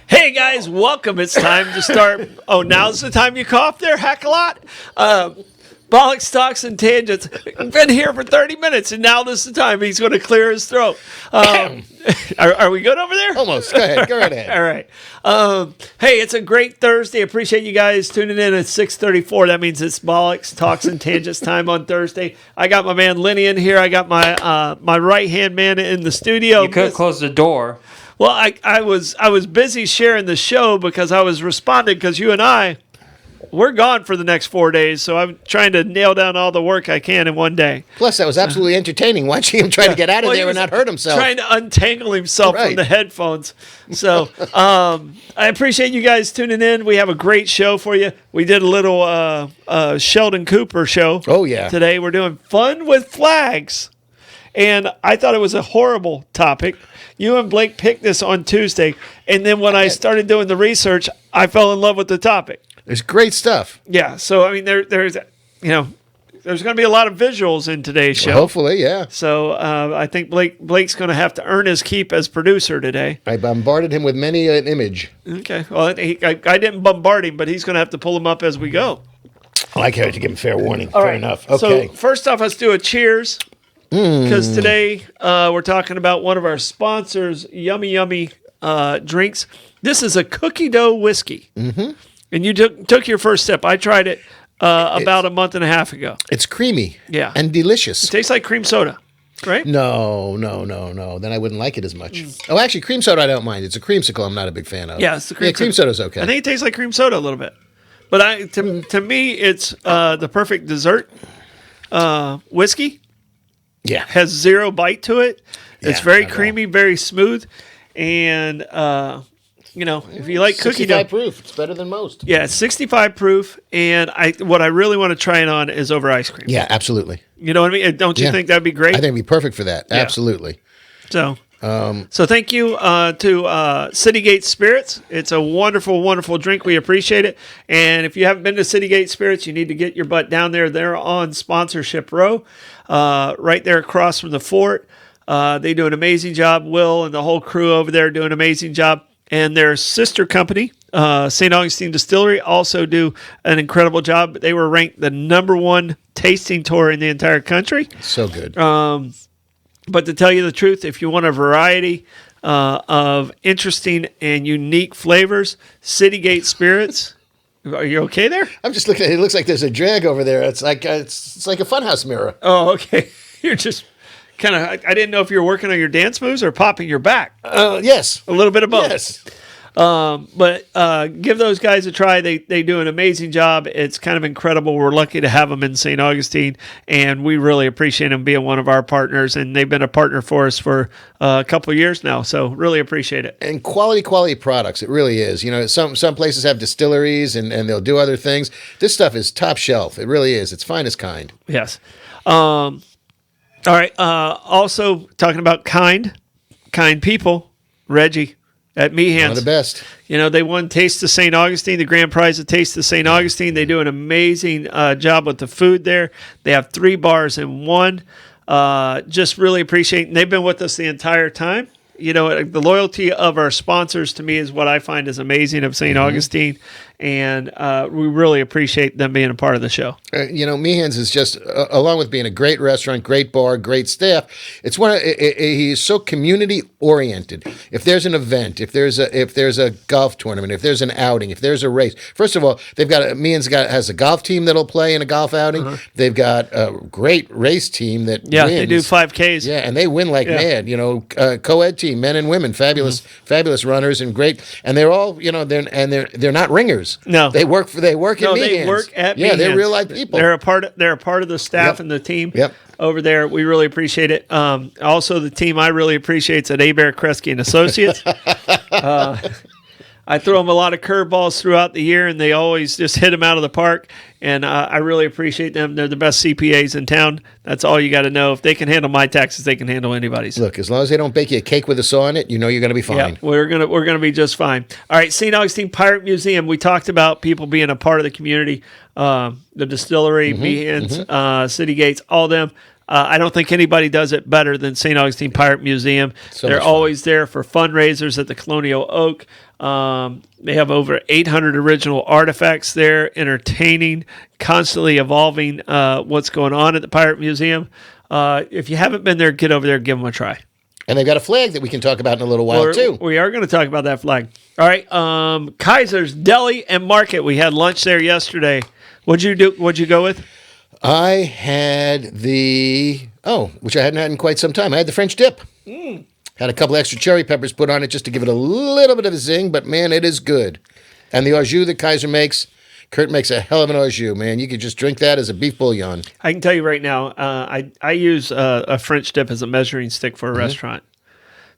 Hey guys, welcome. It's time to start. Oh, now's the time you cough there, Heck-a-Lot? Bollocks, Talks, and Tangents. I've been here for 30 minutes, and now this is the time he's going to clear his throat. Are we good over there? Almost. Go ahead. Go right ahead. All right. Hey, it's a great Thursday. Appreciate you guys tuning in at 6:34. That means it's Bollocks, Talks, and Tangents time on Thursday. I got my man Lenny in here. I got my right-hand man in the studio. You could close the door. Well, I was busy sharing the show because I was responding because you and we're gone for the next 4 days, so I'm trying to nail down all the work I can in one day. Plus, that was absolutely entertaining watching him try to get out of there and not hurt himself. Trying to untangle himself from the headphones. So I appreciate you guys tuning in. We have a great show for you. We did a little Sheldon Cooper show. Oh, yeah. Today we're doing fun with flags. And I thought it was a horrible topic. You and Blake picked this on Tuesday, and then when I started doing the research, I fell in love with the topic. There's great stuff. Yeah, so I mean, there's going to be a lot of visuals in today's show. Well, hopefully, yeah. So I think Blake's going to have to earn his keep as producer today. I bombarded him with many an image. Okay, well, I didn't bombard him, but he's going to have to pull them up as we go. I like how to give him fair warning. All fair right. enough. Okay. So first off, let's do a cheers. Because today we're talking about one of our sponsors, Yummy Drinks. This is a cookie dough whiskey. Mm-hmm. And you took your first sip. I tried it about a month and a half ago. It's creamy. Yeah. And delicious. It tastes like cream soda, right? No. Then I wouldn't like it as much. Oh, actually, cream soda I don't mind. It's a creamsicle I'm not a big fan of. Yeah, it's the cream soda. Cream soda's okay. I think it tastes like cream soda a little bit. But to me, it's the perfect dessert whiskey. Yeah. Has zero bite to it. It's Yeah, very not at creamy, very smooth. And, if you like cookie dough. 65 proof. It's better than most. Yeah, it's 65 proof. And what I really want to try it on is over ice cream. Yeah, absolutely. You know what I mean? Don't you think that'd be great? I think it'd be perfect for that. Yeah. Absolutely. So thank you to Citygate Spirits. It's a wonderful, wonderful drink. We appreciate it. And if you haven't been to Citygate Spirits, you need to get your butt down there. They're on Sponsorship Row, right there across from the fort. They do an amazing job. Will and the whole crew over there do an amazing job. And their sister company, St. Augustine Distillery, also do an incredible job. They were ranked the #1 tasting tour in the entire country. So good. But to tell you the truth, if you want a variety of interesting and unique flavors, Citygate Spirits. Are you okay there? I'm just looking at it. It looks like there's a drag over there. It's like a funhouse mirror. Oh, okay. You're just kind of. I didn't know if you were working on your dance moves or popping your back. Yes. A little bit of both. Yes. But give those guys a try. They do an amazing job. It's kind of incredible. We're lucky to have them in St. Augustine, and we really appreciate them being one of our partners. And they've been a partner for us for a couple of years now, so really appreciate it. And quality products. It really is. You know, some places have distilleries and they'll do other things. This stuff is top shelf. It really is. It's finest kind. Yes. All right. Also talking about kind people, Reggie at Meehan's. One of the best. You know, they won Taste of St. Augustine, the grand prize of Taste of St. Augustine. They do an amazing job with the food there. They have 3 bars in one. Just really appreciate, and they've been with us the entire time. You know, the loyalty of our sponsors to me is what I find is amazing of St. Augustine, and we really appreciate them being a part of the show. Meehan's is just, along with being a great restaurant, great bar, great staff, it's he's so community oriented. If there's an event, if there's a golf tournament, if there's an outing, if there's a race, first of all, Meehan's has a golf team that'll play in a golf outing. They've got a great race team that wins. They do 5Ks. Yeah, and they win like mad. Co-ed team, men and women, fabulous runners, and great. And they're all, they're not ringers. actors. No. They work in they Meehan's. work at Yeah, they're Meehan's. real life people. They're a part of the staff Yep. and the team Yep. over there. We really appreciate it. Also, the team I really appreciate is at Abear Kresge and Associates. I throw them a lot of curveballs throughout the year, and they always just hit them out of the park. And I really appreciate them. They're the best CPAs in town. That's all you got to know. If they can handle my taxes, they can handle anybody's. Look, as long as they don't bake you a cake with a saw in it, you know you're going to be fine. Yeah, we're gonna be just fine. All right, St. Augustine Pirate Museum. We talked about people being a part of the community. The distillery, Meehan's, City Gates, all them. I don't think anybody does it better than St. Augustine Pirate Museum. So They're much fun. always there for fundraisers at the Colonial Oak. They have over 800 original artifacts there, entertaining, constantly evolving what's going on at the Pirate Museum. If you haven't been there, get over there, give them a try. And they've got a flag that we can talk about in a little while, too. We are going to talk about that flag. All right, Kaiser's Deli and Market. We had lunch there yesterday. What'd you do? What'd you go with? I had which I hadn't had in quite some time. I had the French dip. Had a couple extra cherry peppers put on it just to give it a little bit of a zing, but man, it is good. And the au jus that Kaiser makes, Kurt makes a hell of an au jus, man. You could just drink that as a beef bouillon. I can tell you right now, I use a French dip as a measuring stick for a restaurant.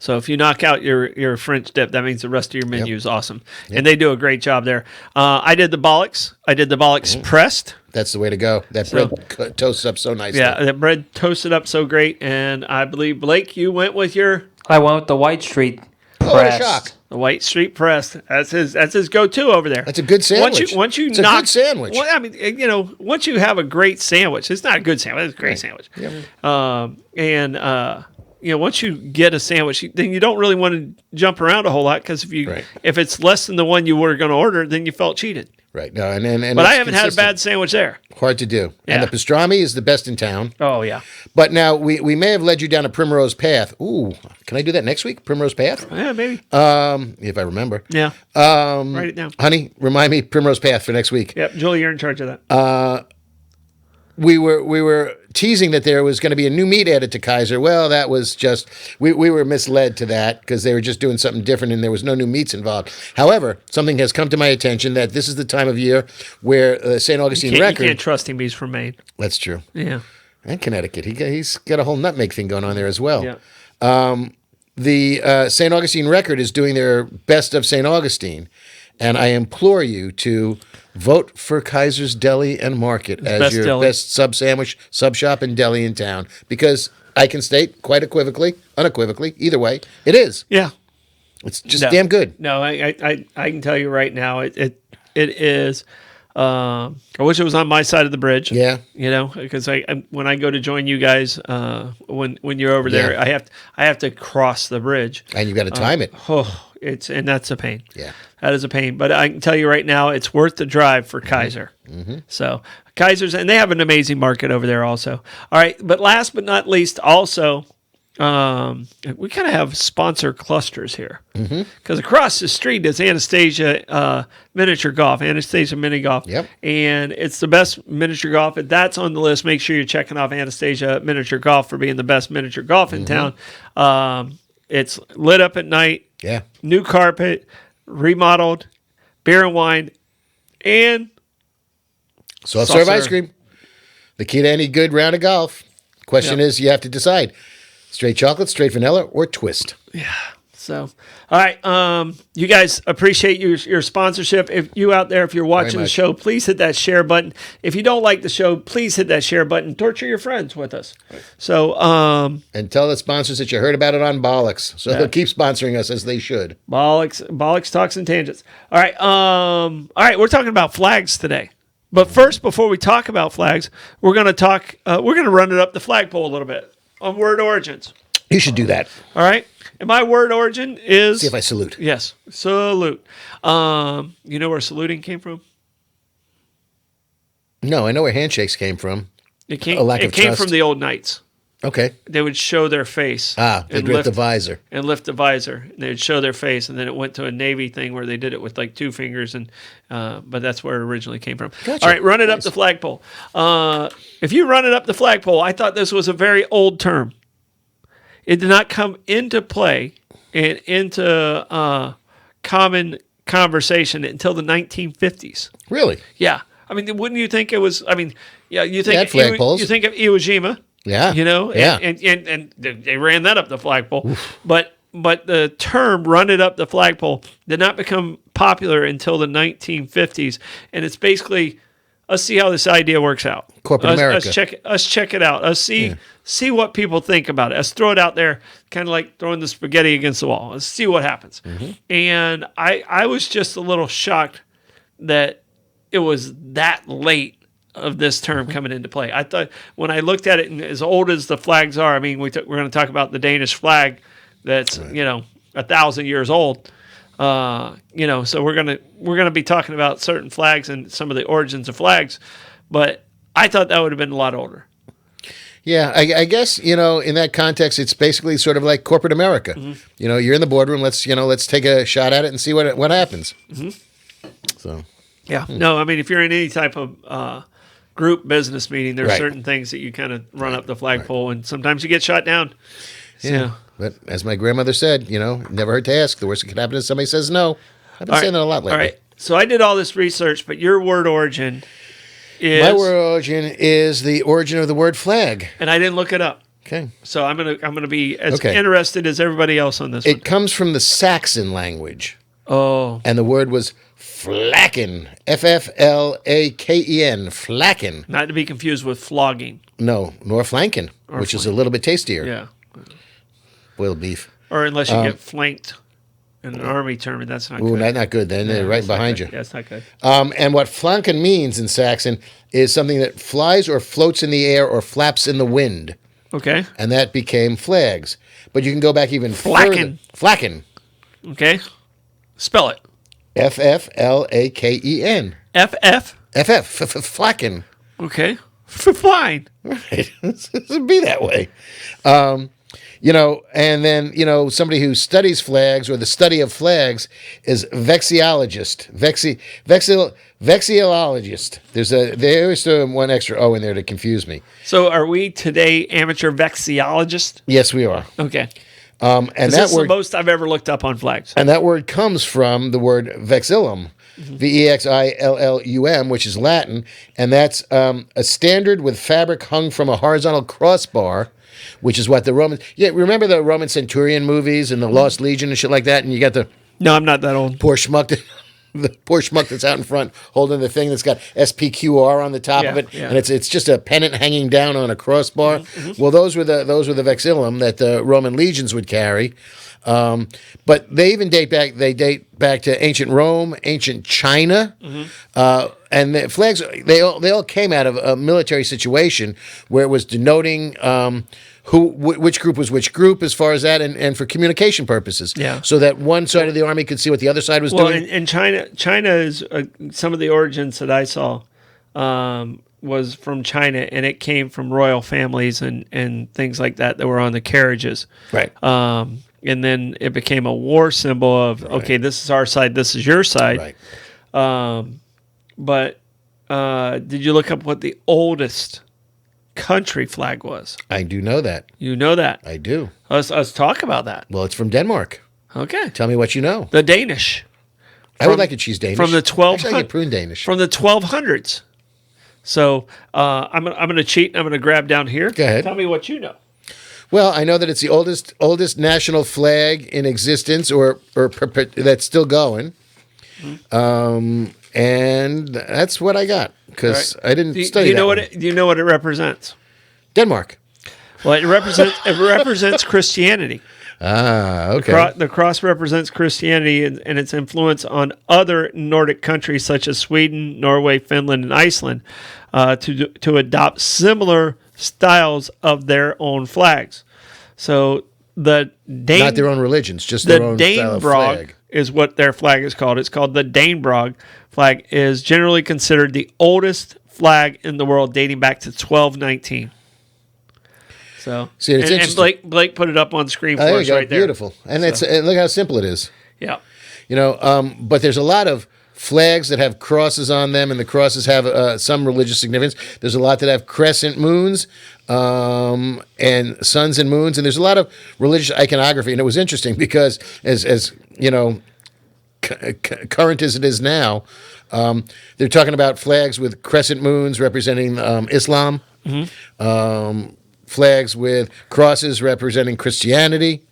So if you knock out your French dip, that means the rest of your menu is awesome. And they do a great job there. I did the Bollox. I did the Bollox pressed. That's the way to go. That bread toasts up so nicely. Yeah, that bread toasted up so great. And I believe, Blake, you went with your... I went with the White Street Oh, what a press. shock. The White Street pressed. That's his go-to over there. That's a good sandwich. Once you It's a knock, good sandwich. Well, I mean, once you have a great sandwich, it's not a good sandwich. It's a great sandwich. Once you get a sandwich, then you don't really want to jump around a whole lot because if it's less than the one you were going to order, then you felt cheated. Right. No, and But I it's haven't had a consistent. bad sandwich there. Hard to do. Yeah. And the pastrami is the best in town. Oh yeah, But now we may have led you down a Primrose Path. Ooh, can I do that next week? Primrose Path? yeah, maybe. If I remember. Yeah. Write it down. Honey, remind me Primrose Path for next week. Yep, Julie, you're in charge of that. We were teasing that there was going to be a new meat added to Kaiser. Well, that was just we were misled to that because they were just doing something different and there was no new meats involved. However, something has come to my attention that this is the time of year where St. Augustine You Record. can't trust him. He's from Maine. That's true. Yeah. And Connecticut. He's got a whole nutmeg thing going on there as well. Yeah. The St. Augustine Record is doing their best of St. Augustine, and I implore you to vote for Kaiser's Deli and Market as best your deli. best sub shop and deli in town, because I can state quite unequivocally, either way, it is. Yeah. It's just damn good. No, I can tell you right now, it is. I wish it was on my side of the bridge. Yeah. Because when I go to join you guys, when you're over there, Yeah. I have to cross the bridge. And you've got to time it. And that's a pain. Yeah. That is a pain. But I can tell you right now, it's worth the drive for Kaiser. So Kaiser's, and they have an amazing market over there also. All right. But last but not least, also, we kind of have sponsor clusters here. Because across the street is Anastasia Miniature Golf, Anastasia Mini Golf. Yep. And it's the best miniature golf. If that's on the list, make sure you're checking off Anastasia Miniature Golf for being the best miniature golf in town. It's lit up at night. Yeah. New carpet, remodeled, beer and wine, and Soft serve serve. ice cream. The key to any good round of golf. Question is, you have to decide: straight chocolate, straight vanilla, or twist. so. All right, you guys appreciate your sponsorship. If you out there, if you're watching the much. show, please hit that share button. If you don't like the show, please hit that share button. Torture your friends with us. So, And tell the sponsors that you heard about it on Bollox, so they'll keep sponsoring us as they should. Bollox Talks and Tangents. All right, we're talking about flags today. But first, before we talk about flags, we're going to run it up the flagpole a little bit on word origins. You should do that. All right. And my word origin is... See if I salute. Yes, salute. You know where saluting came from? No, I know where handshakes came from. It came, A lack it of came trust. from the old knights. Okay. They would show their face. They'd lift the visor. And lift the visor. And they would show their face. And then it went to a Navy thing where they did it with like two fingers. But that's where it originally came from. Gotcha. All right, run it up the flagpole. If you run it up the flagpole, I thought this was a very old term. It did not come into play and into common conversation until the 1950s. Really? Yeah. I mean, wouldn't you think it was? I mean, yeah, you think had flagpoles. You think of Iwo Jima. Yeah. You know, Yeah. and they ran that up the flagpole. But the term "run it up the flagpole" did not become popular until the 1950s, and it's basically let's see how this idea works out. Corporate America. Us check it out. Us see what people think about it. Let's throw it out there, kind of like throwing the spaghetti against the wall. Let's see what happens. And I was just a little shocked that it was that late of this term coming into play. I thought when I looked at it, and as old as the flags are, I mean, we're going to talk about the Danish flag that's 1,000 years old. So we're gonna be talking about certain flags and some of the origins of flags, but I thought that would have been a lot older. Yeah, I guess, in that context, it's basically sort of like corporate America. You're in the boardroom. Let's take a shot at it and see what happens. So, yeah, no, I mean, if you're in any type of group business meeting, there's Right. certain things that you kind of run up the flagpole, and sometimes you get shot down. yeah. But as my grandmother said, never hurt to ask. The worst that could happen is somebody says no. I've been saying that a lot lately. All right, so I did all this research, but your word origin is My word origin is the origin of the word flag. and I didn't look it up. Okay. So I'm gonna be as Okay. interested as everybody else on this It comes from the Saxon language, one. Oh, and the word was flacken. F-F-L-A-K-E-N. Flacken. not to be confused with flogging. No, nor flanken, which is a little bit tastier. Yeah. Boiled beef. Or unless you get flanked in an army term, and that's not Ooh, good. not good. Then they're right behind you. Yeah, it's not good. And what flanken means in Saxon is something that flies or floats in the air or flaps in the wind. Okay. And that became flags. But you can go back even Flacken. further. Flacken. Okay. Spell it. F-F-L-A-K-E-N. F-F. F-F. Flacken. Okay. Fine. Right. It'd be that way. And then, somebody who studies flags or the study of flags is vexiologist. Vexiologist. They always throw one extra O in there to confuse me. So are we today amateur vexiologists? Yes, we are. Okay. And This that is the word, most I've ever looked up on flags. and that word comes from the word vexillum, V-E-X-I-L-L-U-M, which is Latin, and that's a standard with fabric hung from a horizontal crossbar, which is what the Romans. Yeah, remember the Roman centurion movies and the Lost Legion and shit like that, and you got the No, I'm not that old. poor schmuck. The poor schmuck that's out in front holding the thing that's got SPQR on the top of it, and it's just a pennant hanging down on a crossbar. Well, those were the vexillum that the Roman legions would carry. But they even date back to ancient Rome, ancient China, and the flags. They all came out of a military situation where it was denoting which group was which group as far as that, and for communication purposes. Yeah. So that one side of the army could see what the other side was doing. In China is some of the origins that I saw was from China, and it came from royal families and things like that were on the carriages. Right. And then it became a war symbol of, okay, this is our side, this is your side. Right. But did you look up what the oldest country flag was? I do know that. You know that. I do. Let's talk about that. Well, it's from Denmark. Okay. Tell me what you know. The Danish. I would like to choose Danish. From the 1200s. Actually, I get prune Danish. From the 1200s. So I'm gonna cheat. I'm gonna grab down here. Go ahead. Tell me what you know. Well, I know that it's the oldest national flag in existence, or that's still going. And that's what I got because I didn't study. Do you know that what? Do you know what it represents? Denmark. Well, it represents Christianity. Ah, okay. The cross represents Christianity and its influence on other Nordic countries such as Sweden, Norway, Finland, and Iceland to adopt similar styles of their own flags. So the Dane, not their own religions, just their own style of flag. Is what their flag is called. It's called the Danebrog flag. Is generally considered the oldest flag in the world, dating back to 1219. So, see, it's interesting. And Blake put it up on the screen for there us you go. right there. Beautiful, and look how simple it is. Yeah. But there's a lot of flags that have crosses on them, and the crosses have some religious significance. There's a lot that have crescent moons and suns and moons, and there's a lot of religious iconography. And it was interesting because, as you know, current as it is now, they're talking about flags with crescent moons representing Islam, flags with crosses representing Christianity,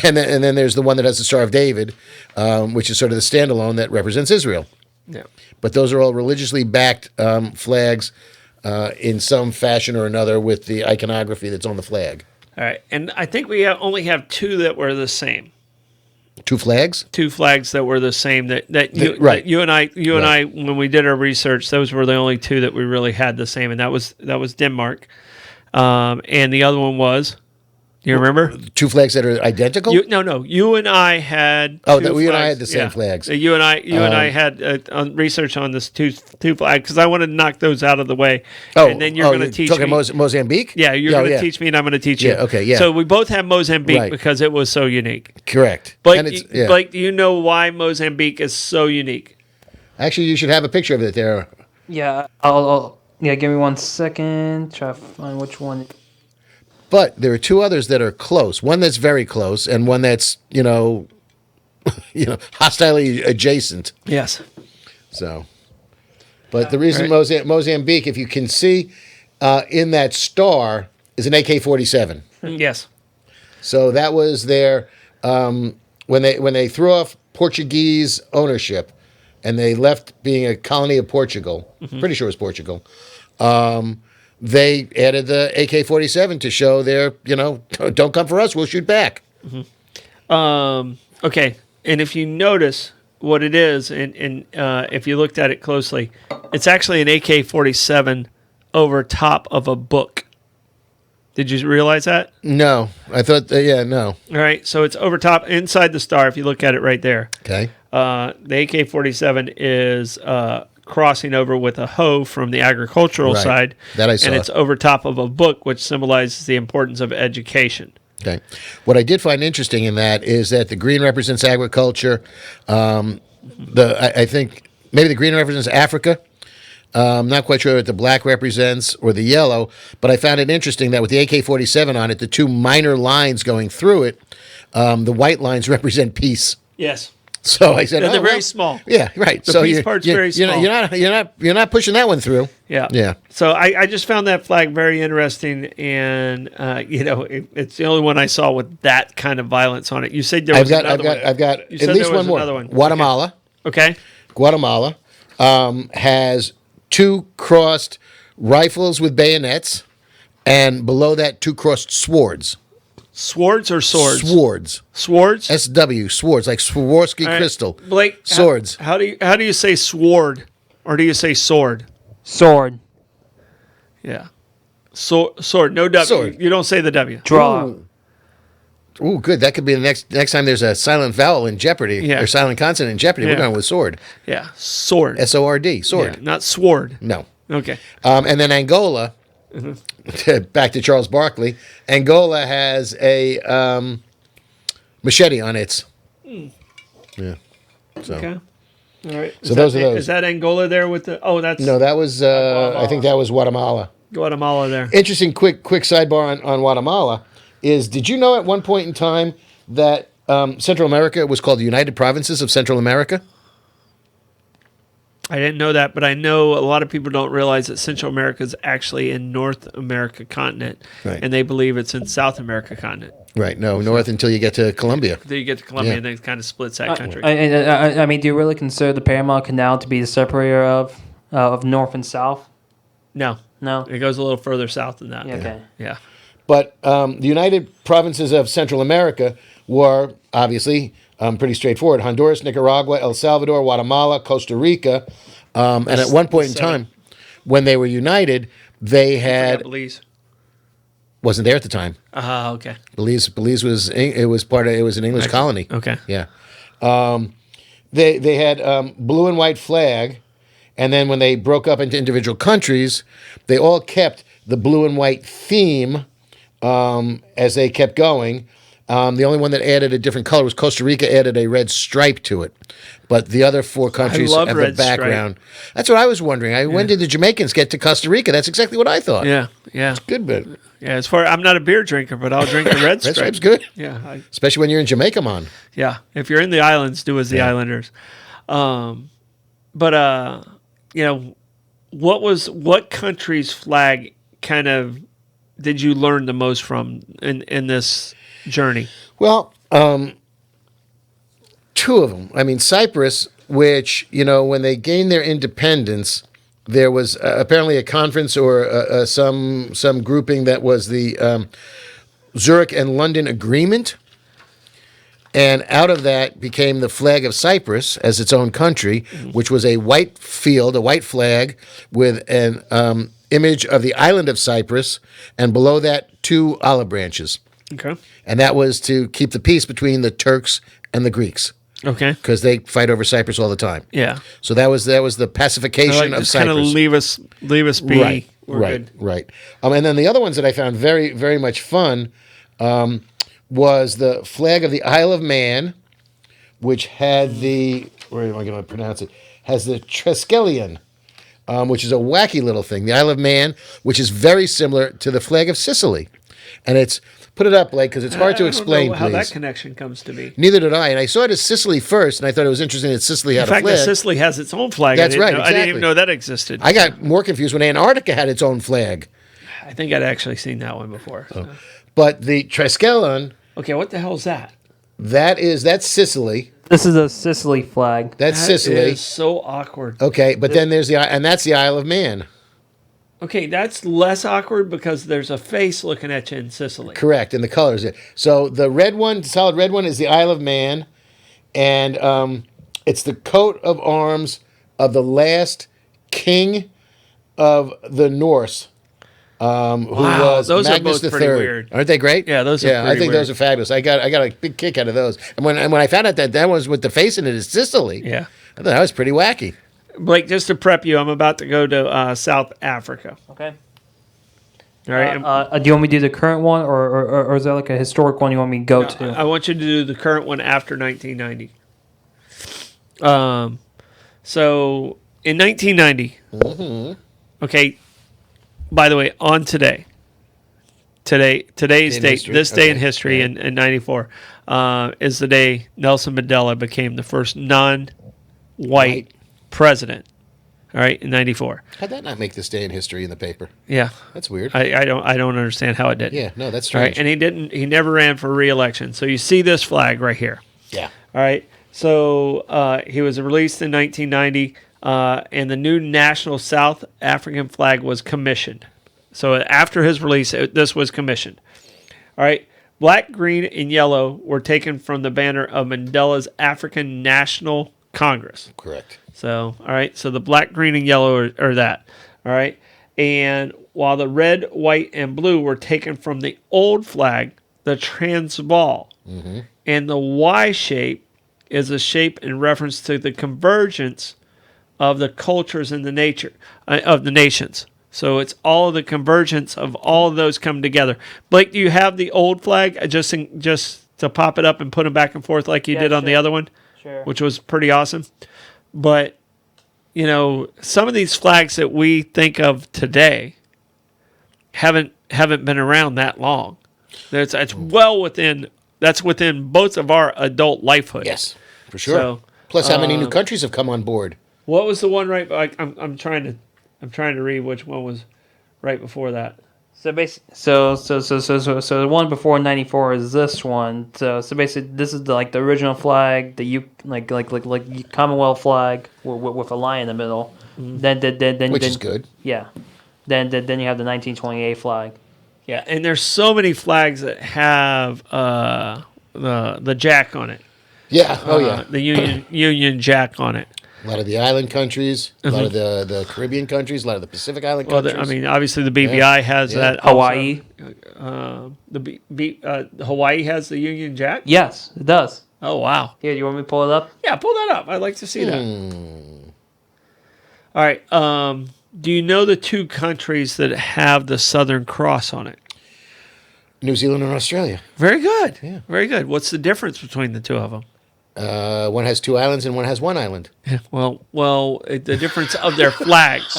and then there's the one that has the Star of David, which is sort of the standalone that represents Israel. Yeah. But those are all religiously backed flags in some fashion or another with the iconography that's on the flag. All right. And I think we only have two that were the same. Two flags? Two flags that were the same that you Right. that you and I when we did our research, those were the only two that we really had the same, and that was Denmark. And the other one was, you remember? Two flags that are identical? No. You and I had. Oh, two that we and I flags. had the same flags. You and I had research on this two flags because I wanted to knock those out of the way. Oh, and then you're going to teach talking me. Mozambique? Yeah, you're going to teach me, and I'm going to teach you. Yeah, okay, yeah. So we both have Mozambique Right. because it was so unique. Correct. But And it's, Blake, do you know why Mozambique is so unique? Actually, you should have a picture of it there. Yeah, I'll give me 1 second. Try to find which one. But there are two others that are close. One that's very close, and one that's hostilely adjacent. Yes. So, but the reason Right. Mozambique, if you can see in that star, is an AK-47. Yes. So that was their when they threw off Portuguese ownership, and they left being a colony of Portugal. Pretty sure it was Portugal. They added the AK-47 to show their, don't come for us, we'll shoot back. Okay. And if you notice what it is, and if you looked at it closely, it's actually an AK-47 over top of a book. Did you realize that? No, I thought, no. All right. So it's over top, inside the star, if you look at it right there. Okay. The AK-47 is crossing over with a hoe from the agricultural Right. side. That I saw. And it's over top of a book, which symbolizes the importance of education. Okay. What I did find interesting in that is that the green represents agriculture. I think maybe the green represents Africa. I'm not quite sure what the black represents or the yellow, but I found it interesting that with the AK-47 on it, the two minor lines going through it, the white lines represent peace. Yes. So I said, They're very small. Yeah, right. The so peace part's very small. You're not pushing that one through. Yeah. Yeah. So I just found that flag very interesting, and it's the only one I saw with that kind of violence on it. You said there was another one. I've got You at said least there was one more. another one. Guatemala. Okay. Guatemala has two crossed rifles with bayonets, and below that, two crossed swords. Swords or swords? Swords. Swords? SW. Swords, like Swarovski All right. crystal. Blake, Swords. How do you say sword, or do you say sword? Sword. Yeah. Sword. No W. Sword. You don't say the W. Draw. Ooh, good. That could be the next time there's a silent vowel in Jeopardy, Yeah. or silent consonant in Jeopardy. Yeah. We're going with sword. Yeah. Sword. SORD. Sword. Yeah, not sword. No. Okay. And then Angola, back to Charles Barkley, Angola has a machete on its. Yeah. So. Okay. All right. So those are those. Is that Angola there with the? Oh, that's No, that was. I think that was Guatemala. Guatemala there. Interesting, quick sidebar on Guatemala is: did you know at one point in time that Central America was called the United Provinces of Central America? I didn't know that, but I know a lot of people don't realize that Central America is actually in North America continent, Right. and they believe it's in South America continent. Right. No, north until you get to Colombia. Then you get to Colombia, Yeah. and then it kind of splits that country. I mean, do you really consider the Panama Canal to be the separator of North and South? No, No. it goes a little further south than that. Yeah, okay. Yeah. But the United Provinces of Central America were obviously pretty straightforward: Honduras, Nicaragua, El Salvador, Guatemala, Costa Rica. And at one point in time, when they were united, they Yeah, had Belize. wasn't there at the time. Okay. Belize was an English colony. Okay. Yeah. They had blue and white flag, and then when they broke up into individual countries, they all kept the blue and white theme as they kept going. The only one that added a different color was Costa Rica. Added a red stripe to it, but the other 4 countries love have the red stripe. background. That's what I was wondering. When did the Jamaicans get to Costa Rica? That's exactly what I thought. Yeah, yeah, Good bit. yeah. As far I'm not a beer drinker, but I'll drink the red Red stripe. stripe's good, Yeah, especially when you're in Jamaica, man. yeah. If you're in the islands, do as the islanders. But what country's flag kind of did you learn the most from in this journey? Well, 2 of them. I mean, Cyprus, which, when they gained their independence, there was apparently a conference or some grouping that was the Zurich and London Agreement. And out of that became the flag of Cyprus as its own country, which was a white field, a white flag with an image of the island of Cyprus, and below that 2 olive branches. Okay. And that was to keep the peace between the Turks and the Greeks, Okay. because they fight over Cyprus all the time. Yeah. So that was the pacification of Just kind Cyprus. of leave us be. Right, We're right, good. right. And then the other ones that I found very, very much fun was the flag of the Isle of Man, which had where am I going to pronounce it? Has the Triskelion, which is a wacky little thing. The Isle of Man, which is very similar to the flag of Sicily. And it's, put it up, Blake, because it's hard to explain, I don't know how that please. connection comes to be. Neither did I. And I saw it as Sicily first, and I thought it was interesting that Sicily had In fact, a flag. that Sicily has its own flag. That's right, I didn't exactly. even know that existed. I got more confused when Antarctica had its own flag. I think I'd actually seen that one before. So. But the Triskelion, Okay, what the hell's that? that's Sicily. This is a Sicily flag. That's That Sicily. is so awkward. Okay, but then there's and that's the Isle of Man. Okay, that's less awkward because there's a face looking at you in Sicily. Correct, and the colors. So the red one, the solid red one, is the Isle of Man, and it's the coat of arms of the last king of the Norse, who was those are Magnus both pretty III. weird. Aren't they great? Yeah, those are I pretty think weird. those are fabulous. I got a big kick out of those. And when I found out that was with the face in it is Sicily, Yeah. I thought that was pretty wacky. Blake, just to prep you, I'm about to go to South Africa. Okay. All right. Do you want me to do the current one, or is there like a historic one you want me to go to? I want you to do the current one after 1990. So in 1990, okay. By the way, on today's In date, history. this day in Okay. history in 94 is the day Nelson Mandela became the first non-white White. president. All right, in 94. How'd that not make this day in history in the paper? Yeah, That's weird. I don't understand how it did. Yeah, no, that's All right, strange. and he never ran for re-election. So you see this flag right here. Yeah. All right. So he was released in 1990, and the new national South African flag was commissioned. So after his release, this was commissioned. All right. Black, green, and yellow were taken from the banner of Mandela's African National Congress. Correct. So, all right. So the black, green, and yellow are that. All right. And while the red, white, and blue were taken from the old flag, the Transvaal. Mm-hmm. And the Y shape is a shape in reference to the convergence of the cultures in the nature of the nations. So it's all the convergence of all of those come together. Blake, do you have the old flag just to pop it up and put them back and forth like you Yeah, did on the sure. other one, Sure. which was pretty awesome? But some of these flags that we think of today haven't been around that long. It's well within. That's within both of our adult lifehood. Yes, for sure. So, Plus, how many new countries have come on board? what was the one right? I'm trying to read which one was right before that. So basically, so the one before '94 is this one. So basically, this is the original flag, the like Commonwealth flag with a lion in the middle. Then Which is good. Yeah. Then you have the 1928 flag. Yeah, and there's so many flags that have the Jack on it. Yeah. Oh, yeah. The Union Jack on it. A lot of the island countries, a lot of the Caribbean countries, a lot of the Pacific Island Well, countries. obviously the BVI has Yeah. that. Hawaii. Hawaii has the Union Jack. Yes, it does. Oh wow. Here, you want me to pull it up? Yeah, pull that up. I'd like to see that. All right. Do you know the two countries that have the Southern Cross on it? New Zealand and Australia. Very good. Yeah. Very good. What's the difference between the two of them? One has 2 islands and one has 1 island. The difference of their flags.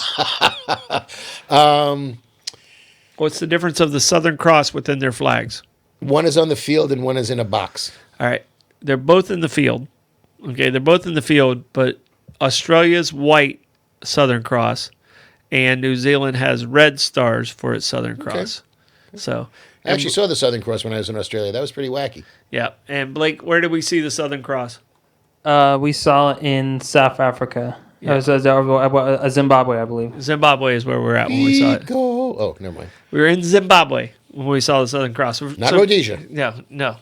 What's the difference of the Southern Cross within their flags? One is on the field and one is in a box. All right. They're both in the field. Okay, they're both in the field, but Australia's white Southern Cross and New Zealand has red stars for its Southern Cross. So I actually saw the Southern Cross when I was in Australia. That was pretty wacky. yeah. And Blake, where did we see the Southern Cross? We saw it in South Africa. Yeah. It was Zimbabwe, I believe. Zimbabwe is where we're at when we saw it. Go. Oh, never mind. We were in Zimbabwe when we saw the Southern Cross. Not Rhodesia. No.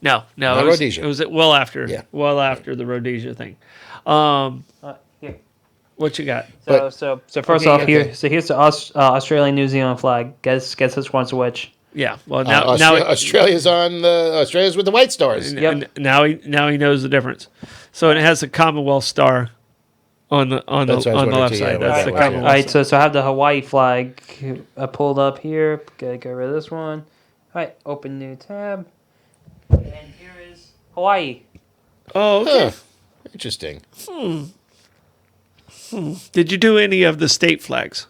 Not It was, Rhodesia. It was well after the Rhodesia thing. Here. What you got? So first off, here. So here's the Australian New Zealand flag. Guess which one's which. Yeah. Well, Australia's Australia's with the white stars. Yep. Now he knows the difference. So it has the Commonwealth star on the That's what I was left wondering, side. yeah, That's the right. Commonwealth. All right, so I have the Hawaii flag pulled up here. Get rid of this one. All right, open new tab. And here is Hawaii. Oh, okay. Huh. Interesting. Did you do any of the state flags?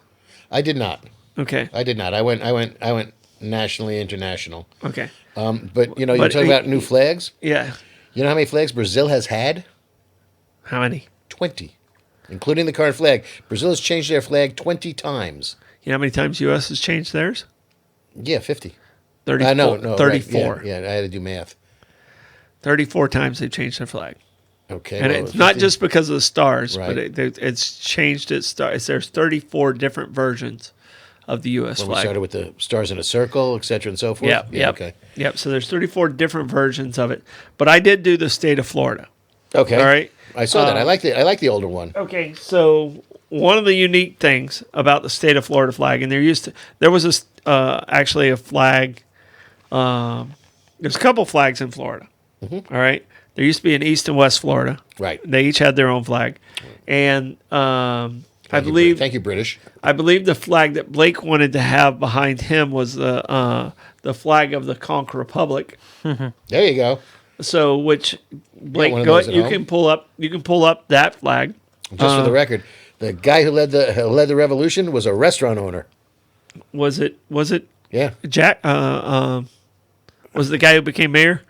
I did not. Okay. I did not. I went nationally, international. Okay. But you're But talking about new flags. Yeah. You know how many flags Brazil has had? How many? 20, including the current flag. Brazil has changed their flag 20 times. You know how many times U.S. has changed theirs? Yeah, 50. 34. No, 34. Right. Yeah, I had to do math. 34 times they've changed their flag. Okay. And well, it's not 50. just because of the stars, Right. but it's changed its stars. There's 34 different versions of the U.S. When we flag. started with the stars in a circle, et cetera, and so forth. Yep. Okay. Yep. So there's 34 different versions of it. But I did do the state of Florida. Okay. All right. I saw that. I like the older one. Okay. So one of the unique things about the state of Florida flag, and there was actually a flag. There's a couple flags in Florida. Mm-hmm. All right. There used to be an East and West Florida. Right. They each had their own flag, and I believe. Thank you, British. I believe the flag that Blake wanted to have behind him was the flag of the Conch Republic. There you go. So, which Blake, one of go those ahead, at you home? can pull up that flag. Just for the record, the guy who led the revolution was a restaurant owner. Was it Yeah, Jack? Was the guy who became mayor?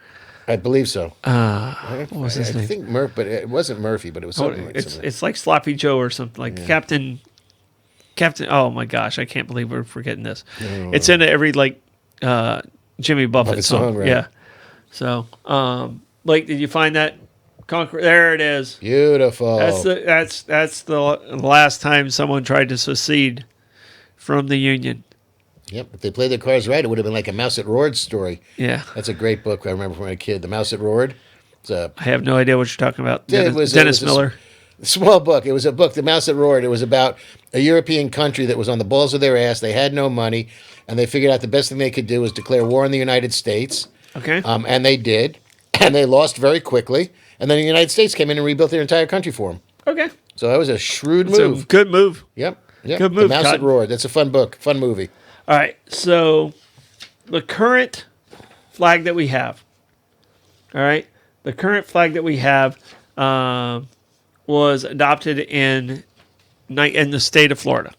I believe so. What was his I name? think but it wasn't Murphy, but it was something like similar. It's like Sloppy Joe or something like Captain. Oh my gosh, I can't believe we're forgetting this. It's in every Jimmy Buffett Buffett song. song, right. Yeah. So, Blake, did you find that? There it is. Beautiful. That's the last time someone tried to secede from the Union. Yep. If they played their cards right, it would have been like a Mouse that Roared story. Yeah. That's a great book. I remember from a kid, The Mouse That Roared. It's a I have no idea what you're talking about. Yeah, Dennis Miller. small book. It was a book, The Mouse That Roared. It was about a European country that was on the balls of their ass. They had no money, and they figured out the best thing they could do was declare war on the United States. Okay. And they did, and they lost very quickly. And then the United States came in and rebuilt their entire country for them. Okay. So that was a shrewd It's move. a good move. Yep. Good move, The Mouse That Cotton. Roared. That's a fun book, fun movie. All right. So the current flag that we have, all right, the current flag that we have was adopted in the state of Florida.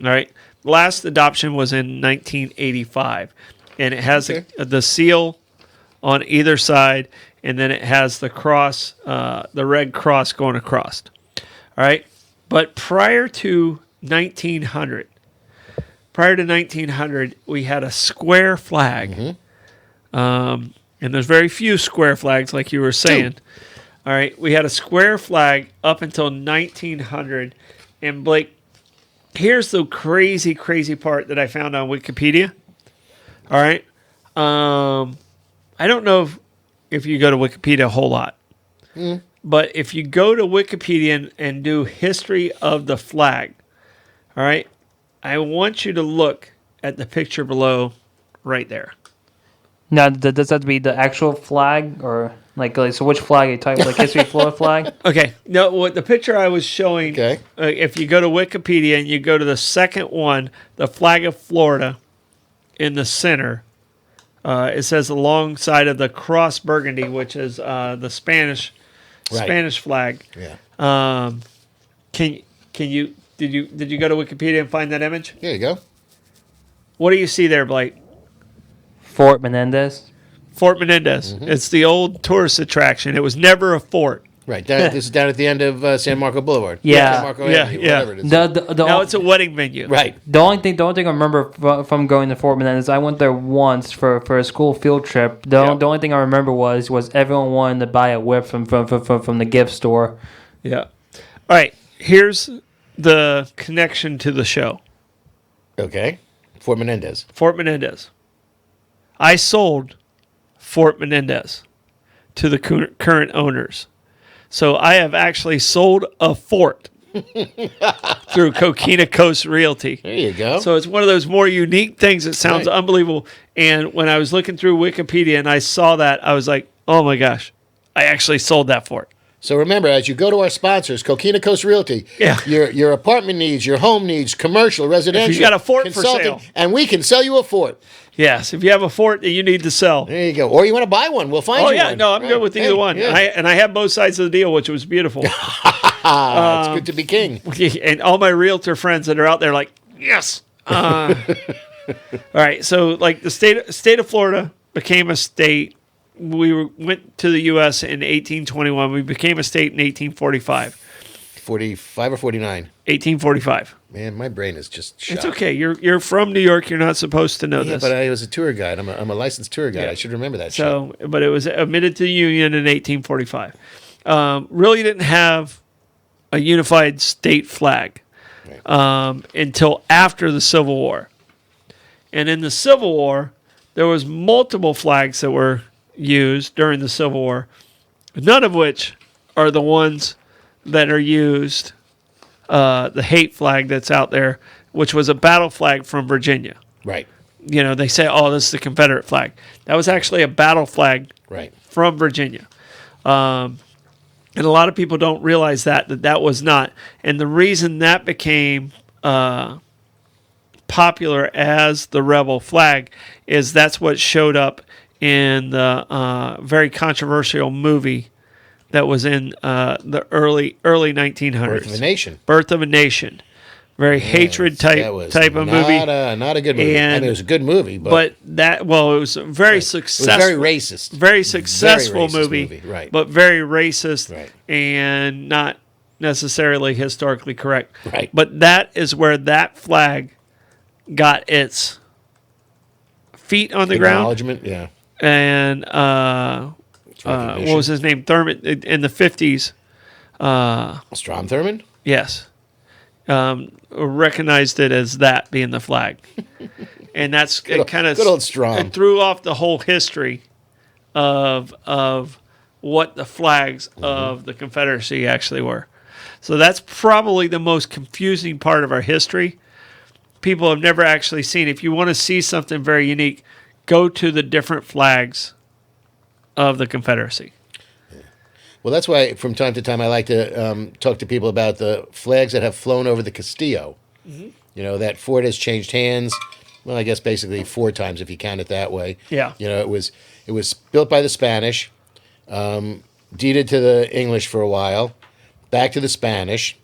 All right. Last adoption was in 1985, and it has Okay. the seal on either side, and then it has the cross, the red cross going across. All right. But prior to 1900, we had a square flag. And there's very few square flags, like you were saying. All right. We had a square flag up until 1900. And Blake, here's the crazy, crazy part that I found on Wikipedia. All right. I don't know if you go to Wikipedia a whole lot. But if you go to Wikipedia and do history of the flag, all right, I want you to look at the picture below right there. Now, does that be the actual flag, or like so? Which flag are you talking? Like history Florida flag? Okay. No, what the picture I was showing, Okay. If you go to Wikipedia and you go to the second one, the flag of Florida in the center, It says alongside of the cross burgundy, which is the Spanish flag. Yeah. Can you did you go to Wikipedia and find that image? There you go. What do you see there, Blake? Fort Menendez. Fort Menendez. Mm-hmm. It's the old tourist attraction. It was never a fort. Right. This is down at the end of San Marco Boulevard. Yeah. San Marco Yeah, Avenue, yeah. whatever it is. Now it's a wedding venue. Right. The only thing I remember from going to Fort Menendez, I went there once for a school field trip. The only thing I remember was everyone wanted to buy a whip from the gift store. Yeah. All right. Here's the connection to the show. Okay. Fort Menendez. Fort Menendez. I sold Fort Menendez to the current owners. So I have actually sold a fort through Coquina Coast Realty. There you go. So it's one of those more unique things that sounds unbelievable. And when I was looking through Wikipedia and I saw that, I was like, oh my gosh, I actually sold that fort. So remember, as you go to our sponsors, Coquina Coast Realty, your apartment needs, your home needs, commercial, residential, If you got a fort for consulting, sale. and we can sell you a fort. Yes, if you have a fort that you need to sell. There you go. Or you want to buy one, we'll find Oh, you yeah, one. no, I'm good with either one. Yeah. And I have both sides of the deal, which was beautiful. It's good to be king. And all my realtor friends that are out there like, yes. All right, so like the state of Florida became a state. We went to the U.S. in 1821. We became a state in 1845. 45 or 49? 1845. Man, my brain is just shot. It's okay. You're from New York. You're not supposed to know this. But I was a tour guide. I'm a licensed tour guide. Yeah. I should remember that. So, but it was admitted to the Union in 1845. Really didn't have a unified state flag until after the Civil War. And in the Civil War, there was multiple flags that were used during the Civil War, none of which are the ones that are used, the hate flag that's out there, which was a battle flag from Virginia. Right. You know, they say, oh, this is the Confederate flag. That was actually a battle flag from Virginia. And a lot of people don't realize that was not. And the reason that became popular as the rebel flag is that's what showed up in the very controversial movie that was in the early 1900s. Birth of a Nation. Birth of a Nation. Very hatred type of movie. Not a good movie. And, I mean, it was a good movie, but it was a very successful. It was very racist. Very successful racist movie, right? But very racist Right. and not necessarily historically correct. Right. But that is where that flag got its feet on the ground. Acknowledgement, yeah. And what was his name? Thurman in the 50s. Strom Thurmond? Yes. Recognized it as that being the flag. And that's kind of good old Strom. It threw off the whole history of what the flags of the Confederacy actually were. So that's probably the most confusing part of our history. People have never actually seen. If you want to see something very unique, go to the different flags of the Confederacy. Well, that's why from time to time I like to talk to people about the flags that have flown over the Castillo. Mm-hmm. You know, that fort has changed hands. Well, I guess basically 4 times if you count it that way. Yeah. You know, it was built by the Spanish, deeded to the English for a while, back to the Spanish,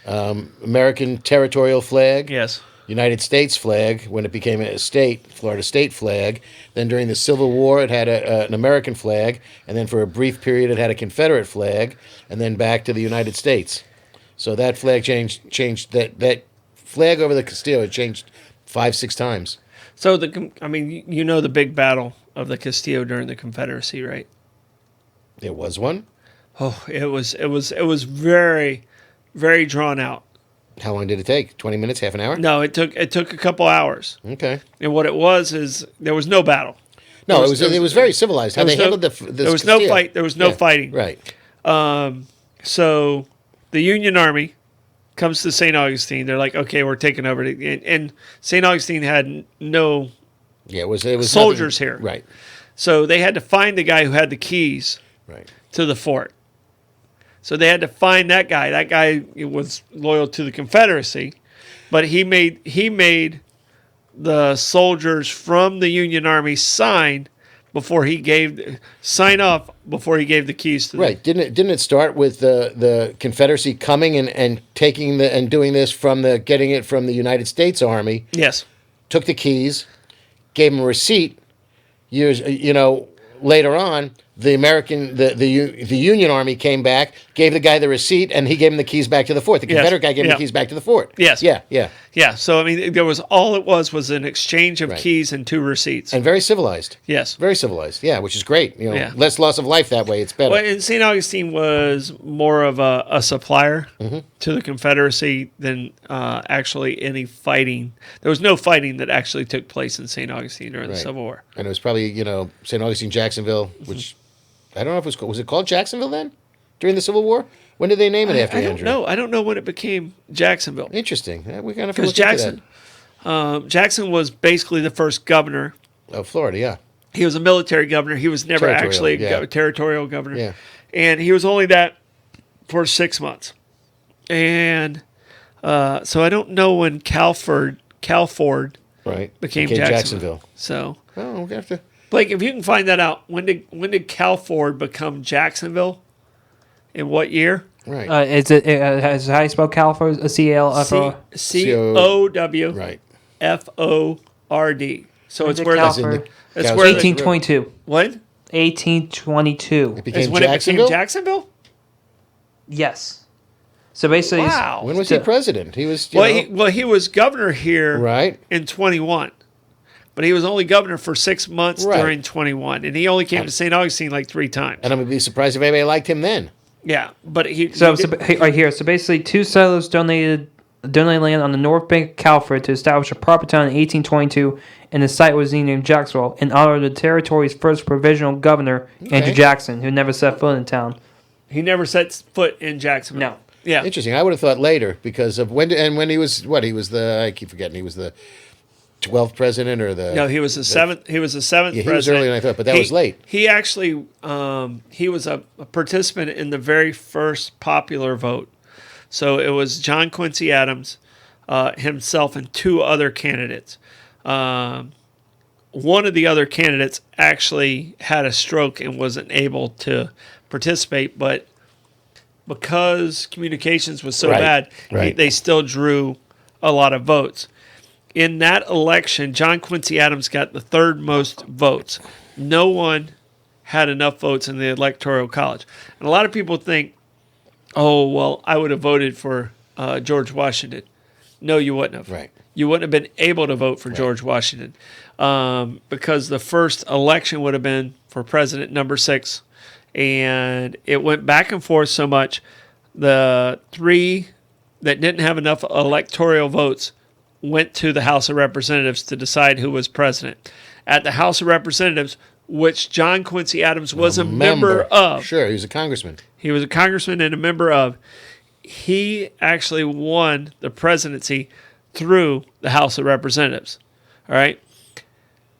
American territorial flag. Yes. United States flag when it became a state, Florida state flag. Then during the Civil War, it had an American flag, and then for a brief period, it had a Confederate flag, and then back to the United States. So that flag changed that flag over the Castillo. It changed 5-6 times. So you know the big battle of the Castillo during the Confederacy, right? There was one. Oh, it was very, very drawn out. How long did it take? 20 minutes, half an hour? No, it took a couple hours. Okay. And what it was is there was no battle. No, it was very civilized. How they handled this There was Castillo. no fight. There was no fighting. Right. So the Union Army comes to St. Augustine. They're like, okay, we're taking over. And St. Augustine had no it was soldiers nothing, here. Right. So they had to find the guy who had the keys to the fort. So they had to find that guy. That guy was loyal to the Confederacy, but he made the soldiers from the Union Army sign sign off before he gave the keys to Right. Didn't it start with the Confederacy coming and taking and doing this getting it from the United States Army, Yes. took the keys, gave him a receipt. Years, later on, the Union Army came back, gave the guy the receipt, and he gave him the keys back to the fort. The Confederate guy gave him the keys back to the fort. Yes. Yeah. Yeah. So I mean, it was an exchange of keys and 2 receipts. And very civilized. Yes. Very civilized. Yeah, which is great. Yeah. Less loss of life that way. It's better. Well, and St. Augustine was more of a supplier to the Confederacy than actually any fighting. There was no fighting that actually took place in St. Augustine during the Civil War. And it was probably, St. Augustine, Jacksonville, which I don't know if was it called Jacksonville then? During the Civil War? When did they name it after Andrew? I don't know when it became Jacksonville. Interesting. We kind of Because Jackson was basically the first governor of Florida, yeah. He was a military governor. He was never actually a territorial governor. Yeah. And he was only that for 6 months. And so I don't know when Calford became Jacksonville. So we have to. Blake, if you can find that out, when did Calford become Jacksonville? In what year? Right. Is how you spell Calford? CALFORD. COW. Right. FORD. So it's where Calford. it's where 1822. What? 1822. It became Is when Jacksonville? it became Jacksonville? Yes. So basically, Wow. When was he president? He was. He was governor here Right. in 21. But he was only governor for 6 months during 21. And he only came to St. Augustine like 3 times. And I'm going to be surprised if anybody liked him then. Yeah, but right here. So basically, 2 settlers donated land on the north bank of Calford to establish a proper town in 1822, and the site was named Jacksonville in honor of the territory's first provisional governor, Andrew Jackson, who never set foot in town. He never set foot in Jacksonville. No. Yeah. Interesting. I would have thought later because of when he was he was I keep forgetting, he was the 12th president or the. No, he was the 7th. He was the 7th Yeah, president. he was earlier than I thought, but that was late. He actually he was a participant in the very first popular vote. So it was John Quincy Adams, himself, and 2 other candidates. One of the other candidates actually had a stroke and wasn't able to participate, but because communications was so bad, they still drew a lot of votes. In that election, John Quincy Adams got the 3rd most votes. No one had enough votes in the Electoral College. And a lot of people think, oh, well, I would have voted for George Washington. No, you wouldn't have. Right. You wouldn't have been able to vote for George Washington because the first election would have been for president number 6. And it went back and forth so much. The 3 that didn't have enough electoral votes went to the House of Representatives to decide who was president. At the House of Representatives, which John Quincy Adams was a member of. Sure, he was a congressman. He was a congressman and a member of. He actually won the presidency through the House of Representatives. All right.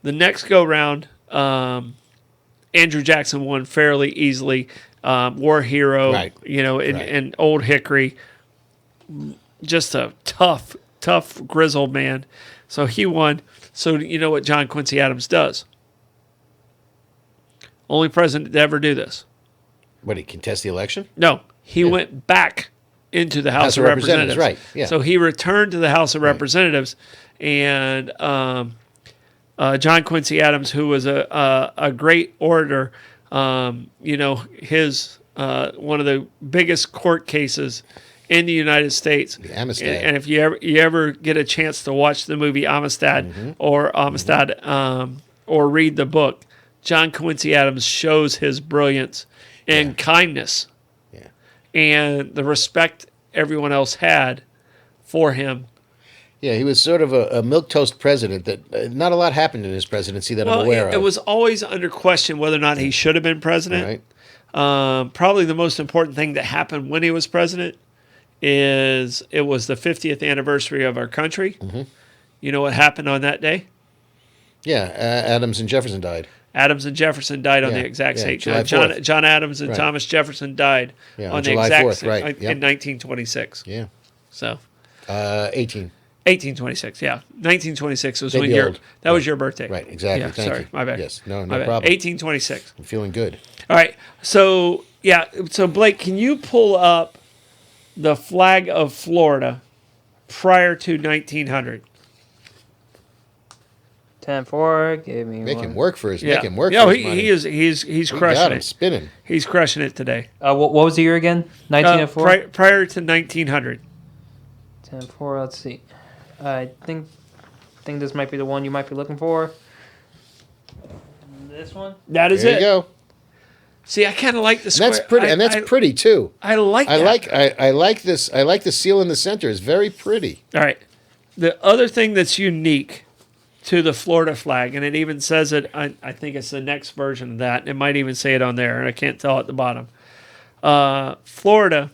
The next go round, Andrew Jackson won fairly easily. War hero, and Old Hickory. Just a tough, grizzled man. So he won. So you know what John Quincy Adams does? Only president to ever do this. What, he contest the election? No, he went back into the House of Representatives. Right, yeah. So he returned to the House of Representatives, and John Quincy Adams, who was a great orator, his one of the biggest court cases in the United States. The Amistad. And if you ever get a chance to watch the movie Amistad or or read the book, John Quincy Adams shows his brilliance and kindness and the respect everyone else had for him. Yeah, he was sort of a milquetoast president that not a lot happened in his presidency that I'm aware of. It was always under question whether or not he should have been president. Right. Probably the most important thing that happened when he was president is it was the 50th anniversary of our country. Mm-hmm. You know what happened on that day? Yeah, Adams and Jefferson died. Adams and Jefferson died on the exact same July time. John Adams and Thomas Jefferson died on the July exact 4th, same in 1926. Yeah. So 18. 1826, yeah. 1926 was They'd when be your old. that was your birthday. Right, exactly. Yeah, Thank sorry, you. my bad. Yes, no My bad. problem. 1826. I'm feeling good. All right. So, yeah. So, Blake, can you pull up the flag of Florida prior to 1900? 10-4. Give me Make one. him work for his. Yeah. Make him work Yeah, for his money. he's We got crushing him it. spinning. He's crushing it today. What was the year again? 1904. Prior to 1900. 10-4. Let's see. I think this might be the one you might be looking for. This one. That is There you it. go. See, I kind of like the And square. that's pretty. And that's pretty too. I like I that. like this. I like the seal in the center. It's very pretty. All right. The other thing that's unique to the Florida flag, and it even says it, I think it's the next version of that. It might even say it on there, and I can't tell at the bottom. Florida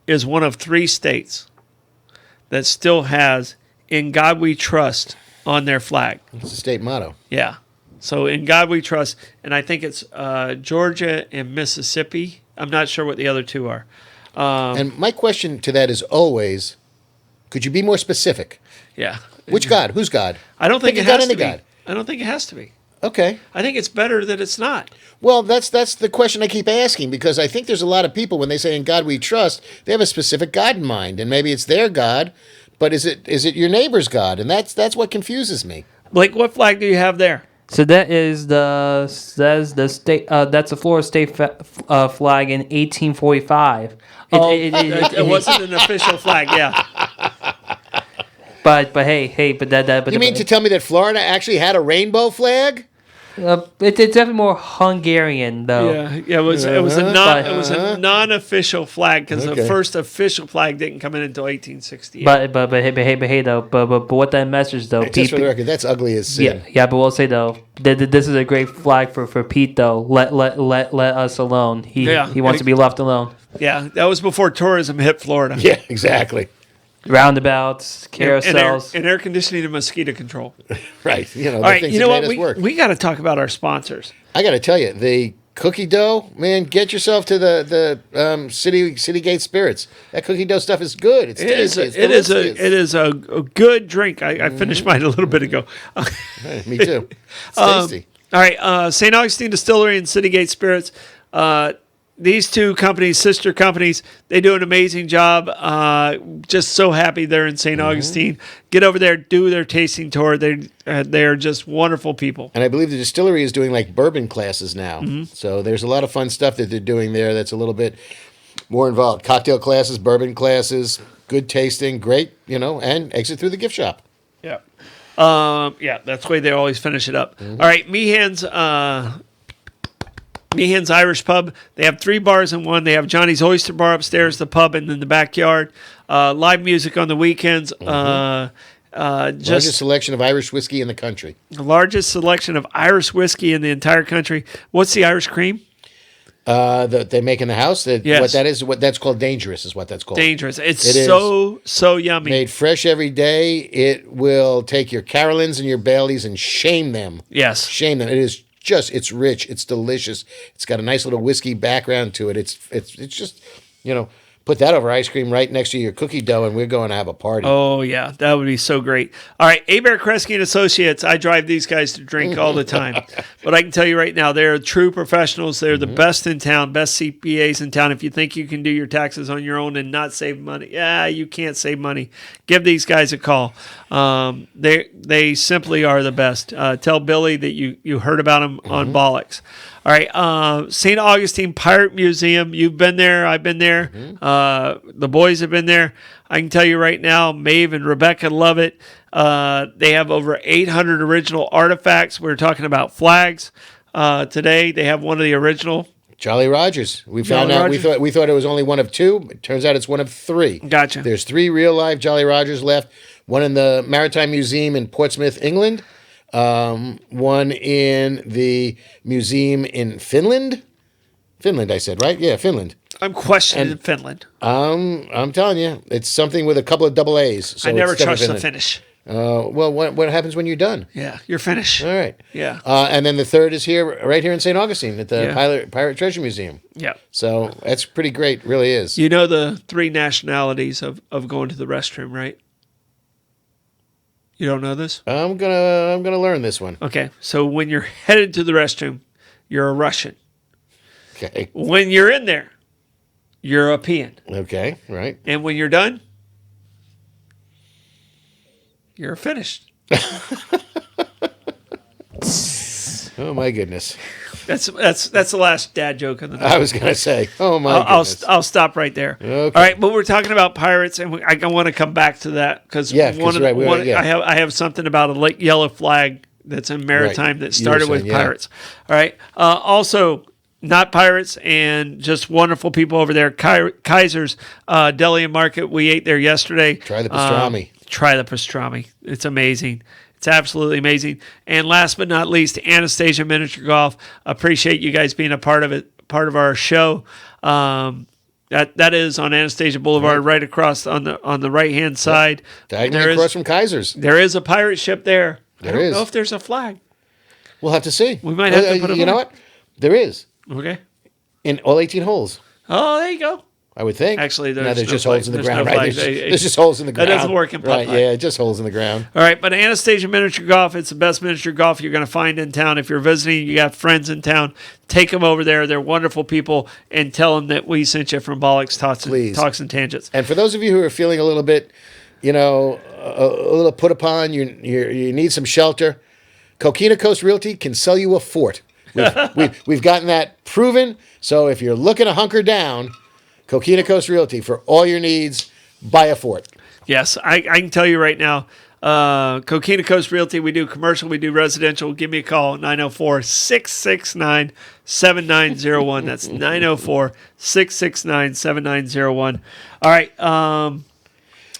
is one of 3 states that still has "In God We Trust" on their flag. It's the state motto. Yeah. So "In God We Trust," and I think it's Georgia and Mississippi. I'm not sure what the other 2 are. And my question to that is always, could you be more specific? Yeah. Which God? Who's God? I don't think Pick it a God has and a to be. God. I don't think it has to be. Okay. I think it's better that it's not. Well, that's the question I keep asking, because I think there's a lot of people, when they say "In God We Trust," they have a specific God in mind, and maybe it's their God, but is it your neighbor's God? And that's what confuses me. Blake, what flag do you have there? So that's the state. That's the Florida state flag in 1845. It wasn't an official flag, yeah. But that. You mean to tell me that Florida actually had a rainbow flag? It's definitely more Hungarian though. Yeah, it was a non-official flag because the Okay. first official flag didn't come in until 1868. But what that message though, Just for the record, that's ugly as sin. Yeah. But we'll say though, this is a great flag for Pete though. Let us alone. He wants to be left alone. Yeah, that was before tourism hit Florida. Yeah, exactly. Roundabouts, carousels. and air conditioning and mosquito control. Right. You know, All the right, things you that know made what? us work. We got to talk about our sponsors. I got to tell you, the cookie dough, man, get yourself to the Citygate Spirits. That cookie dough stuff is good. It's tasty. It's delicious. It is a good drink. I finished mine a little bit ago. Hey, me too. It's tasty. All right, St. Augustine Distillery and Citygate Spirits. These 2 companies, sister companies, they do an amazing job. Just so happy they're in St. Augustine. Get over there, do their tasting tour. They are just wonderful people. And I believe the distillery is doing like bourbon classes now. So there's a lot of fun stuff that they're doing there that's a little bit more involved. Cocktail classes, bourbon classes, good tasting, great, and exit through the gift shop. Yeah. That's the way they always finish it up. All right, Meehan's Irish Pub. They have 3 bars in one. They have Johnny's Oyster Bar upstairs, the pub, and then the backyard. Live music on the weekends. Largest selection of Irish whiskey in the country. The largest selection of Irish whiskey in the entire country. What's the Irish cream? That they make in the house. Yes. What that is, what that's called, dangerous is what that's called. Dangerous. It is so yummy. Made fresh every day. It will take your Carolines and your Baileys and shame them. Yes. Shame them. It's rich. It's delicious. It's got a nice little whiskey background to it. It's just, put that over ice cream right next to your cookie dough, and we're going to have a party. Oh, yeah. That would be so great. All right. Abear Kresge and Associates. I drive these guys to drink all the time. But I can tell you right now, they're true professionals. They're the best in town, best CPAs in town. If you think you can do your taxes on your own and not save money, you can't save money. Give these guys a call. They simply are the best. Tell Billy that you heard about them on Bollox. All right, St. Augustine Pirate Museum. You've been there. I've been there. The boys have been there. I can tell you right now, Maeve and Rebecca love it. They have over 800 original artifacts. We're talking about flags. Today, they have one of the original. Jolly Rogers. We found out. We thought it was only one of 2. It turns out it's one of 3. Gotcha. There's 3 real live Jolly Rogers left. One in the Maritime Museum in Portsmouth, England. One in the museum in Finland. Finland, I said, right? Yeah, Finland. I'm questioning Finland. I'm telling you, it's something with a couple of double A's. So I never it's definitely trust the Finland. Finnish. Well, what happens when you're done? Yeah, you're finished. All right. Yeah. And then the third is right here in St. Augustine at the Yeah. Pirate Treasure Museum. Yeah. So that's pretty great, really is. You know the 3 nationalities of going to the restroom, right? You don't know this? I'm gonna learn this one. Okay. So when you're headed to the restroom, you're a Russian. Okay. When you're in there, you're European. Okay. Right. And when you're done, you're finished. Oh my goodness. That's the last dad joke of the night. I was gonna say. Oh my goodness. I'll stop right there. Okay. All right, but we're talking about pirates, and I want to come back to that because I have something about a yellow flag that's in maritime that started with pirates. All right. Also, not pirates and just wonderful people over there. Kaiser's Deli and Market. We ate there yesterday. Try the pastrami. Try the pastrami. It's amazing. It's absolutely amazing. And last but not least, Anastasia Miniature Golf. Appreciate you guys being a part of it, part of our show. That is on Anastasia Boulevard, right across on the right hand side. Diagonally across from Kaiser's. There is a pirate ship there. I don't is. know if there's a flag. We'll have to see. We might have to put a You know what? There is Okay. in all 18 holes. Oh, there you go. I would think. Actually, no, there's just no holes in the there's ground, no right? flag. There's just holes in the ground. That doesn't work in putt-putt. Right? Yeah, just holes in the ground. All right, but Anastasia Miniature Golf, it's the best miniature golf you're going to find in town. If you're visiting, you got friends in town, take them over there. They're wonderful people, and tell them that we sent you from Bollox Talks and Tangents. And for those of you who are feeling a little bit, a little put upon, you need some shelter, Coquina Coast Realty can sell you a fort. We've gotten that proven. So if you're looking to hunker down, Coquina Coast Realty, for all your needs, buy a fort. Yes, I can tell you right now, Coquina Coast Realty, we do commercial, we do residential. Give me a call, 904-669-7901. That's 904-669-7901. All right.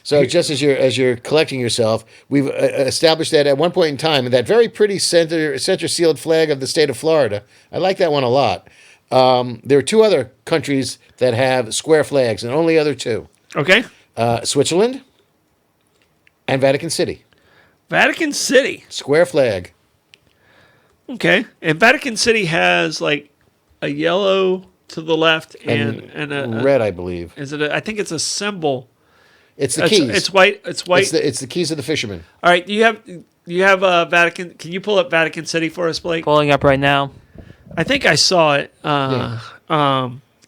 So just as you're collecting yourself, we've established that at one point in time, that very pretty center sealed flag of the state of Florida, I like that one a lot. There are 2 other countries that have square flags, and only other 2. Okay. Switzerland and Vatican City. Vatican City. Square flag. Okay. And Vatican City has like a yellow to the left and a red, I believe. Is it? I think it's a symbol. It's the keys. It's white. It's white. It's the keys of the fishermen. All right. You have Vatican. Can you pull up Vatican City for us, Blake? Pulling up right now. I think I saw it.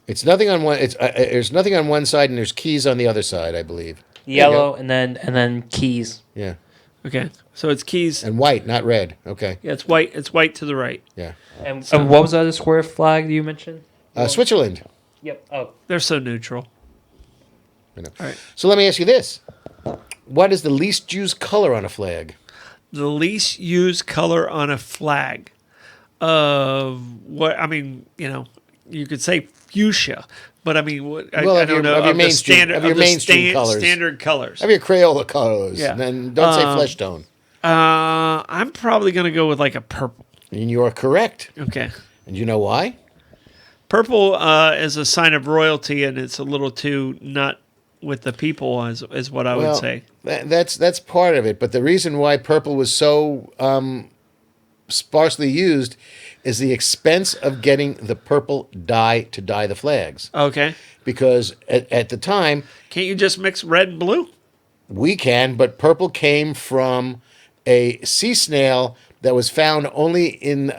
It's nothing on one. There's nothing on one side, and there's keys on the other side, I believe. Yellow and then keys. Yeah. Okay. So it's keys and white, not red. Okay. Yeah, it's white. It's white to the right. Yeah. And what was the other square flag you mentioned? Switzerland. Yep. Oh, they're so neutral. I know. All right. So let me ask you this: what is the least used color on a flag? The least used color on a flag. What I mean, you could say fuchsia, but I mean, I don't know. Of your mainstream colors. Standard colors. Of your Crayola colors. Yeah. And then don't say flesh tone. I'm probably going to go with like a purple. And you're correct. Okay. And you know why? Purple is a sign of royalty, and it's a little too not with the people, is what I would say. That's part of it. But the reason why purple was so sparsely used is the expense of getting the purple dye to dye the flags. Okay. Because at the time... Can't you just mix red and blue? We can, but purple came from a sea snail that was found only in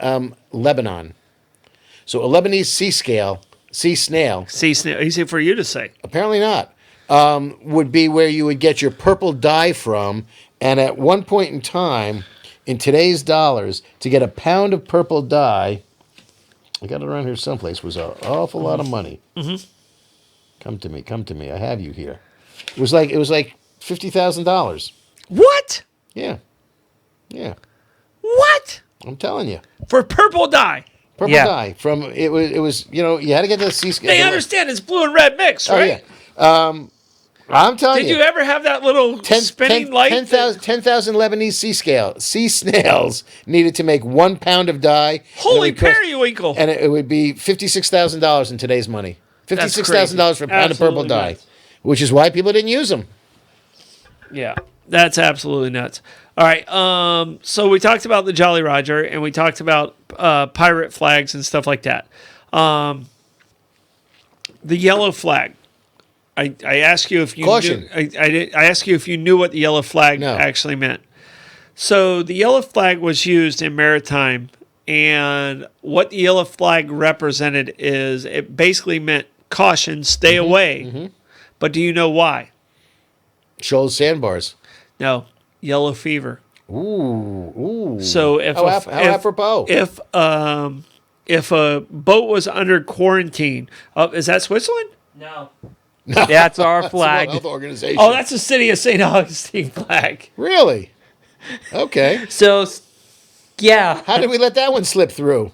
Lebanon. So a Lebanese sea snail... Sea snail, easy for you to say. Apparently not. Would be where you would get your purple dye from. And at one point in time... in today's dollars, to get a pound of purple dye, I got it around here someplace, was an awful lot of money. Mm-hmm. Come to me. I have you here. It was like $50,000. What? Yeah. What? I'm telling you. For purple dye. Purple dye from it was you had to get the sea. They understand it's blue and red mix, right? Oh yeah. I'm telling you. Did you ever have that little spinning light? 10,000 Lebanese sea snails needed to make 1 pound of dye. Holy periwinkle! And it would be $56,000 in today's money. $56,000 for a pound of purple dye, which is why people didn't use them. Yeah. That's absolutely nuts. All right. So we talked about the Jolly Roger, and we talked about pirate flags and stuff like that. The yellow flag. I asked you if you Caution. I asked you if you knew what the yellow flag No. actually meant. So the yellow flag was used in maritime, and what the yellow flag represented is it basically meant caution, stay away. But do you know why? Shoals sandbars. No, yellow fever. Ooh. So if How apropos. if a boat was under quarantine, is that Switzerland? No. That's our flag. World Health Organization. Oh, that's the city of St. Augustine flag. Really? Okay. So, yeah. How did we let that one slip through?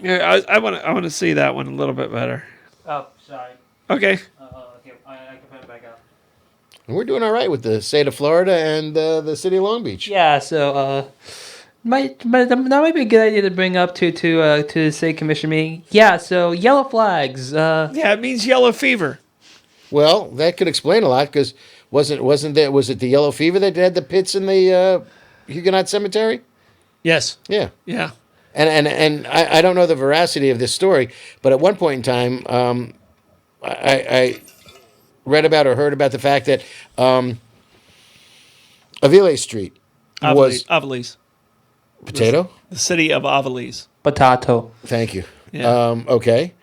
Yeah, I want to see that one a little bit better. Oh, sorry. Okay. Okay, I can put it back up. We're doing all right with the state of Florida and the city of Long Beach. Yeah, so that might be a good idea to bring up to the state commission meeting. Yeah, so yellow flags. Yeah, it means yellow fever. Well, that could explain a lot because was it the yellow fever that had the pits in the Huguenot cemetery? Yes. Yeah. Yeah. And I don't know the veracity of this story, but at one point in time, I read about or heard about the fact that Avila Street was Aviles. potato. The city of Aviles. Potato. Thank you. Yeah. Okay.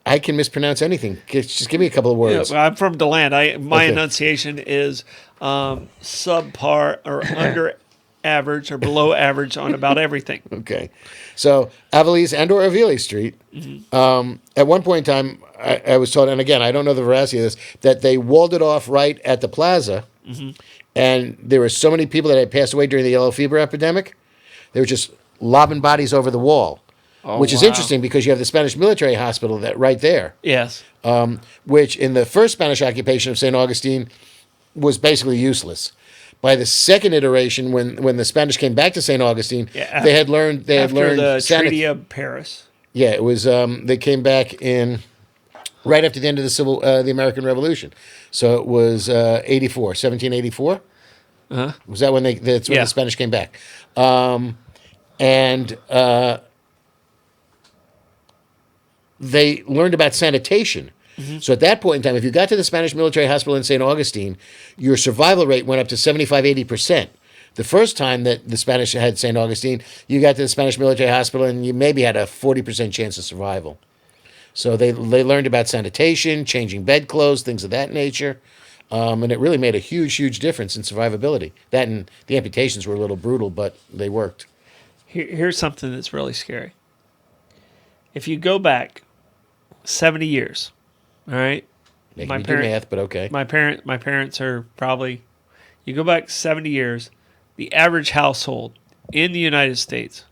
I can mispronounce anything. Just give me a couple of Yeah, words. well, I'm from DeLand. My Okay. enunciation is subpar or under average or below average on about everything. Okay. So Aviles and or Avila Street. At one point in time, I was told, and again, I don't know the veracity of this, that they walled it off right at the plaza, and there were so many people that had passed away during the yellow fever epidemic. They were just lobbing bodies over the wall, which is wow. interesting because you have the Spanish military hospital that right there, Yes. which in the first Spanish occupation of St. Augustine was basically useless. By the second iteration, when the Spanish came back to St. Augustine, Yeah, they had learned After the sanit- Treaty of Paris. Yeah, it was. They came back in right after the end of the American Revolution. So it was 1784. Was that when that's when Yeah. the Spanish came back? And they learned about sanitation. So at that point in time, if you got to the Spanish military hospital in St. Augustine, your survival rate went up to 75-80%. The first time that the Spanish had St. Augustine, you got to the Spanish military hospital and you maybe had a 40% chance of survival. So they learned about sanitation, changing bedclothes, things of that nature. And it really made a huge, huge difference in survivability. That and the amputations were a little brutal, but they worked. Here's something that's really scary. If you go back 70 years, all right? Making me do math, but okay. My parents are probably, you go back 70 years, the average household in the United States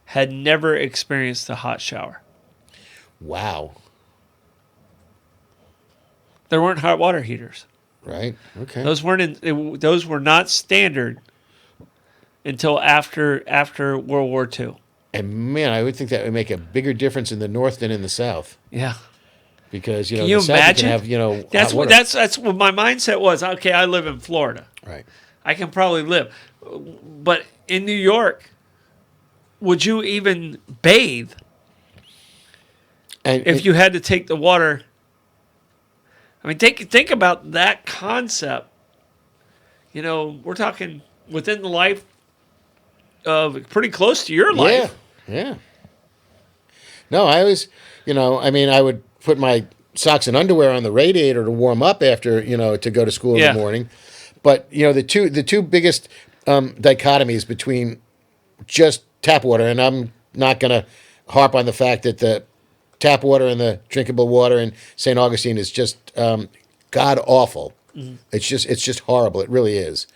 had never experienced a hot shower. Wow. There weren't hot water heaters. Right? Okay. Those were not standard until after World War II. And man, I would think that would make a bigger difference in the North than in the South. Yeah. Because, Can you the South imagine? you can have, That's hot what water. that's what my mindset was. Okay, I live in Florida. Right. I can probably live. But in New York, would you even bathe And if you had to take the water? I mean, think about that concept. We're talking within the life of pretty close to your life. Yeah. No, I always, I would put my socks and underwear on the radiator to warm up after, to go to school in Yeah. the morning. But, the two biggest dichotomies between just tap water, and I'm not going to harp on the fact that the tap water and the drinkable water in St. Augustine is just god awful. Mm-hmm. It's just horrible. It really is.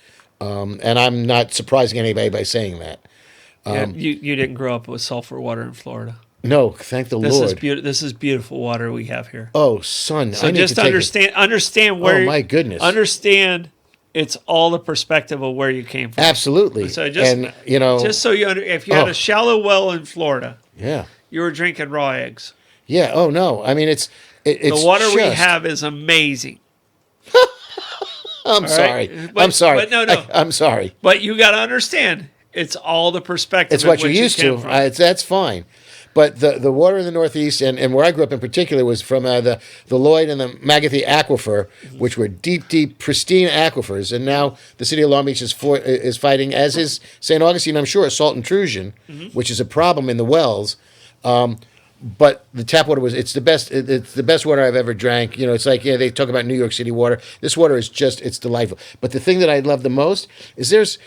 And I'm not surprising anybody by saying that. Yeah, you didn't grow up with sulfur water in Florida. No, thank the Lord. This is beautiful water we have here. Oh, son! So I need just to take understand where. Oh my goodness! Understand, it's all the perspective of where you came from. Absolutely. So just so if you had a shallow well in Florida, yeah, you were drinking raw eggs. Yeah. Oh no! I mean, it's the water we have is amazing. I'm sorry. But- I'm sorry. but no. I'm sorry. But you got to understand, it's all the perspective. It's in what you're which it used came to. from. That's fine. But the water in the Northeast and where I grew up in particular was from the Lloyd and the Magathie Aquifer, which were deep, pristine aquifers. And now the city of Long Beach is fighting, as is St. Augustine, I'm sure, a salt intrusion, which is a problem in the wells. But the tap water it's the best. It's the best water I've ever drank. You know, it's like, they talk about New York City water. This water is it's delightful. But the thing that I love the most is there's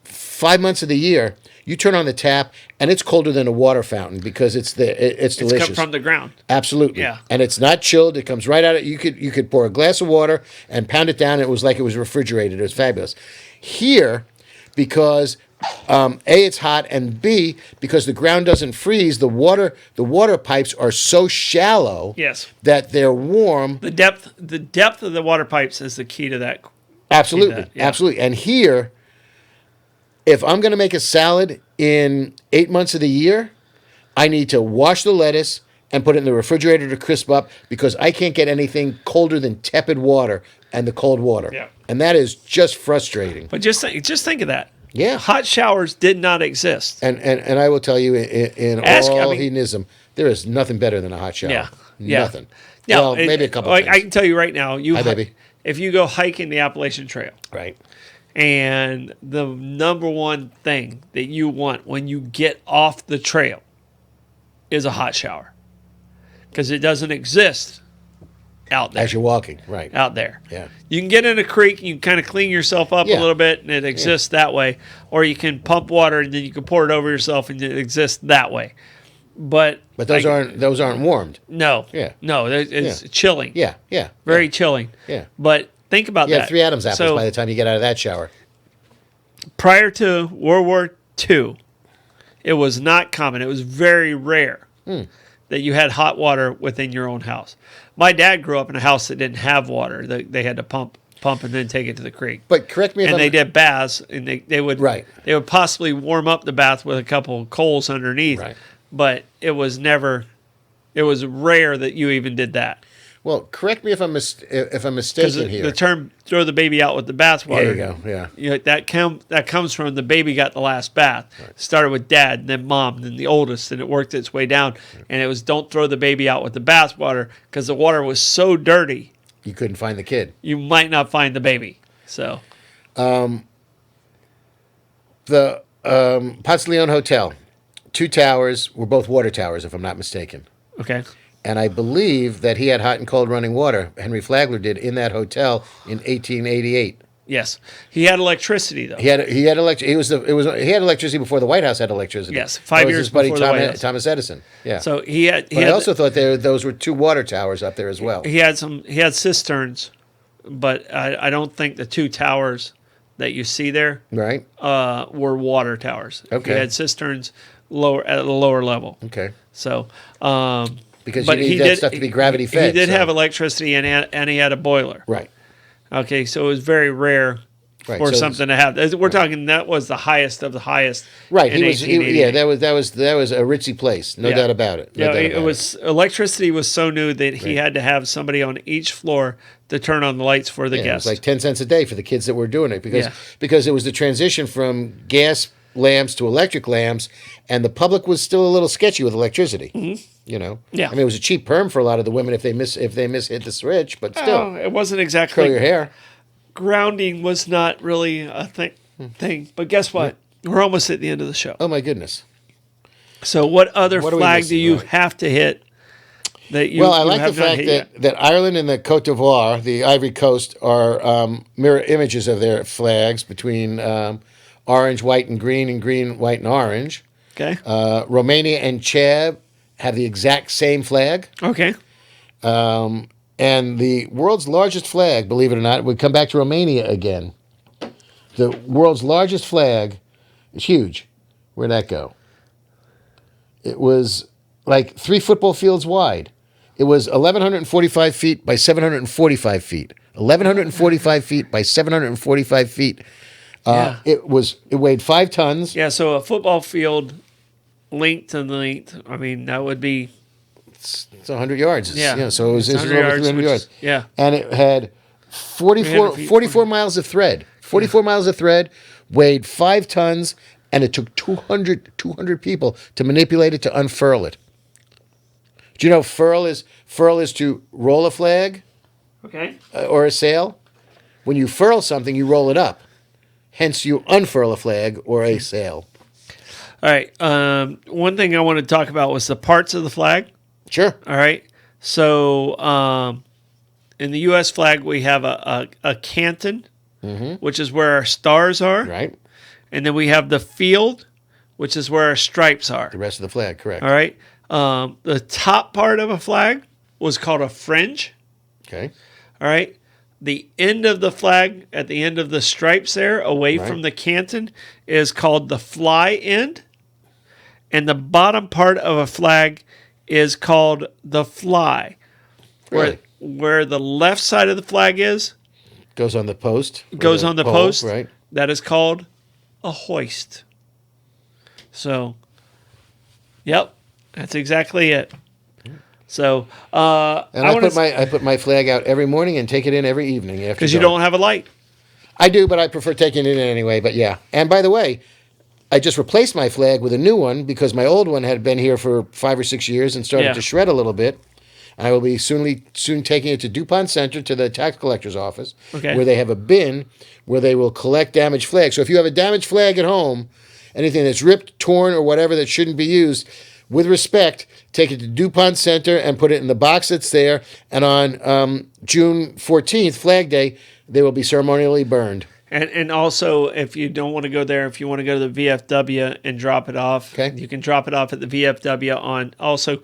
5 months of the year you turn on the tap and it's colder than a water fountain because it's delicious. It's come from the ground. Absolutely. Yeah. And it's not chilled. It comes right out of you could pour a glass of water and pound it down. It was like it was refrigerated. It was fabulous. Here, because A, it's hot, and B, because the ground doesn't freeze, the water pipes are so shallow Yes. that they're warm. The depth of the water pipes is the key to that. Absolutely. Yeah. Absolutely. And here, if I'm going to make a salad in 8 months of the year, I need to wash the lettuce and put it in the refrigerator to crisp up because I can't get anything colder than tepid water and the cold water. Yeah. And that is just frustrating. But just think of that. Yeah. Hot showers did not exist. And I will tell you, in all hedonism, there is nothing better than a hot shower. Yeah. Nothing. Yeah. Well, maybe a couple like, things. I can tell you right now, Hi, baby. if you go hiking the Appalachian Trail, Right. and the number one thing that you want when you get off the trail is a hot shower, because it doesn't exist out there. As you're walking. Right. Out there. Yeah. You can get in a creek and you can kind of clean yourself up Yeah. a little bit and it exists that way. Or you can pump water and then you can pour it over yourself and it exists that way. But those aren't warmed. No. Yeah. No, it's chilling. Yeah. Yeah. Very chilling. Yeah. But think about You that. have 3 Adam's apples So, by the time you get out of that shower. prior to World War II, it was not common. It was very rare that you had hot water within your own house. My dad grew up in a house that didn't have water. They had to pump and then take it to the creek. But correct me if And I'm... they did baths, and they would Right. They would possibly warm up the bath with a couple of coals underneath. Right. But it was never. It was rare that you even did that. Well, correct me if I'm Because mistaken here. the term "throw the baby out with the bathwater." There you go. Yeah. You know, that comes from the baby got the last bath. Started with dad, and then mom, and then the oldest, and it worked its way down. And it was don't throw the baby out with the bathwater because the water was so dirty You couldn't find the kid. you might not find the baby. So The Ponce de Leon Hotel, 2 towers were both water towers, if I'm not mistaken. okay, And I believe that he had hot and cold running water. Henry Flagler did in that hotel in 1888. yes, he had electricity though. He had he had electricity before the White House had electricity. Yes, That 5 was years his buddy before the White House. Thomas Edison. Yeah. So he had. But I also thought those were 2 water towers up there as well. He had cisterns, but I don't think the 2 towers that you see there Right. were water towers. Okay. He had cisterns at a lower level. Okay. So, Because but you need that stuff to be gravity fed. He did so- have electricity and he had a boiler. Right. Okay, so it was very rare Right, for so something to have. We're talking that was the highest of the highest. Right. in 1888. That was a ritzy place. No Yeah. doubt about it. No Yeah, doubt it about was electricity was so new that he had to have somebody on each floor to turn on the lights for the Yeah, it guests. was like 10 cents a day for the kids that were doing it Yeah. because it was the transition from gas lamps to electric lamps, and the public was still a little sketchy with electricity. You know, Yeah. I mean, it was a cheap perm for a lot of the women if they miss hit the switch, but still, Oh, it wasn't curl exactly your hair. grounding was not really a thing. But guess what? We're almost at the end of the show. Oh my goodness! So what other What are we flag missing? do you Right. have to hit? That you Well, I you like the have not fact hit yet? that Ireland and the Côte d'Ivoire, the Ivory Coast, are mirror images of their flags between orange, white, and green, white, and orange. Okay. Romania and Chad have the exact same flag. Okay. And the world's largest flag, believe it or not, would come back to Romania again. The world's largest flag is huge. Where'd that go? It was like 3 football fields wide. It was 1,145 feet by 745 feet. 1,145 feet by 745 feet. Yeah. It weighed 5 tons. Yeah. So a football field length and length. I mean, that would be It's 100 yards. Yeah. So it was It's over 100 yards, 300 which yards. is- yeah. And it had 44, feet, 44 miles of thread. 44 miles of thread, weighed 5 tons, and it took 200 people to manipulate it to unfurl it. Do you know furl is to roll a flag Okay. or a sail? When you furl something, you roll it up. Hence, you unfurl a flag or a sail. All right. One thing I want to talk about was the parts of the flag. Sure. All right. So in the U.S. flag, we have a canton, which is where our stars are. Right. And then we have the field, which is where our stripes are. The rest of the flag, correct. All right. The top part of a flag was called a fringe. Okay. All right. The end of the flag, at the end of the stripes there, away Right. from the canton, is called the fly end. And the bottom part of a flag is called the fly. Really? Where the left side of the flag is, Goes on the post. goes on the pole, post. Right. That is called a hoist. So, yep, that's exactly it. So, And I put my flag out every morning and take it in every evening after. because you dark. don't have a light. I do, but I prefer taking it in anyway. But yeah. And by the way, I just replaced my flag with a new one because my old one had been here for 5 or 6 years and started Yeah. to shred a little bit. I will be soon taking it to DuPont Center to the tax collector's office, Okay. where they have a bin where they will collect damaged flags. So if you have a damaged flag at home, anything that's ripped, torn, or whatever that shouldn't be used, with respect, take it to DuPont Center and put it in the box that's there. And on June 14th, Flag Day, they will be ceremonially burned. And also, if you don't want to go there, if you want to go to the VFW and drop it off, Okay. you can drop it off at the VFW on also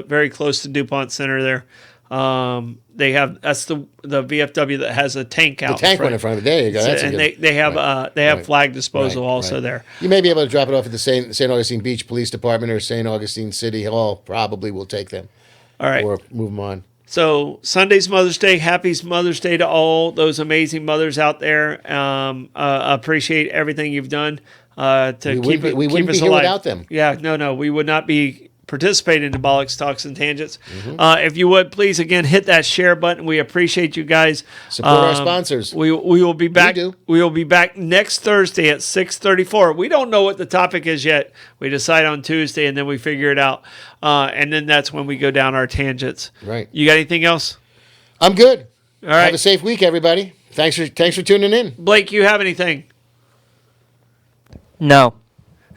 very close to DuPont Center there. They have that's the VFW that has a tank out. The tank one in front of it. There you go. That's a and good- they have Right. flag disposal Right, also right. there. You may be able to drop it off at the St. Augustine Beach Police Department or St. Augustine City Hall. Probably will take them All right. or move them on. So Sunday's Mother's Day. Happy Mother's Day to all those amazing mothers out there. Appreciate everything you've done to We keep wouldn't keep be us here alive. without them. Yeah, no, we would not be participating in the Bollocks, Talks, and Tangents. Mm-hmm. If you would, please, again, hit that share button. We appreciate you guys. Support our sponsors. We will be back. do. We will be back next Thursday at 6:34. We don't know what the topic is yet. We decide on Tuesday, and then we figure it out. And then that's when we go down our tangents. Right. You got anything else? I'm good. All right. Have a safe week, everybody. Thanks for tuning in. Blake, you have anything? No.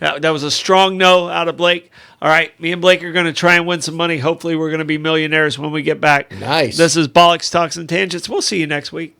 That was a strong no out of Blake. All right, me and Blake are going to try and win some money. Hopefully, we're going to be millionaires when we get back. Nice. This is Bollocks, Talks, and Tangents. We'll see you next week.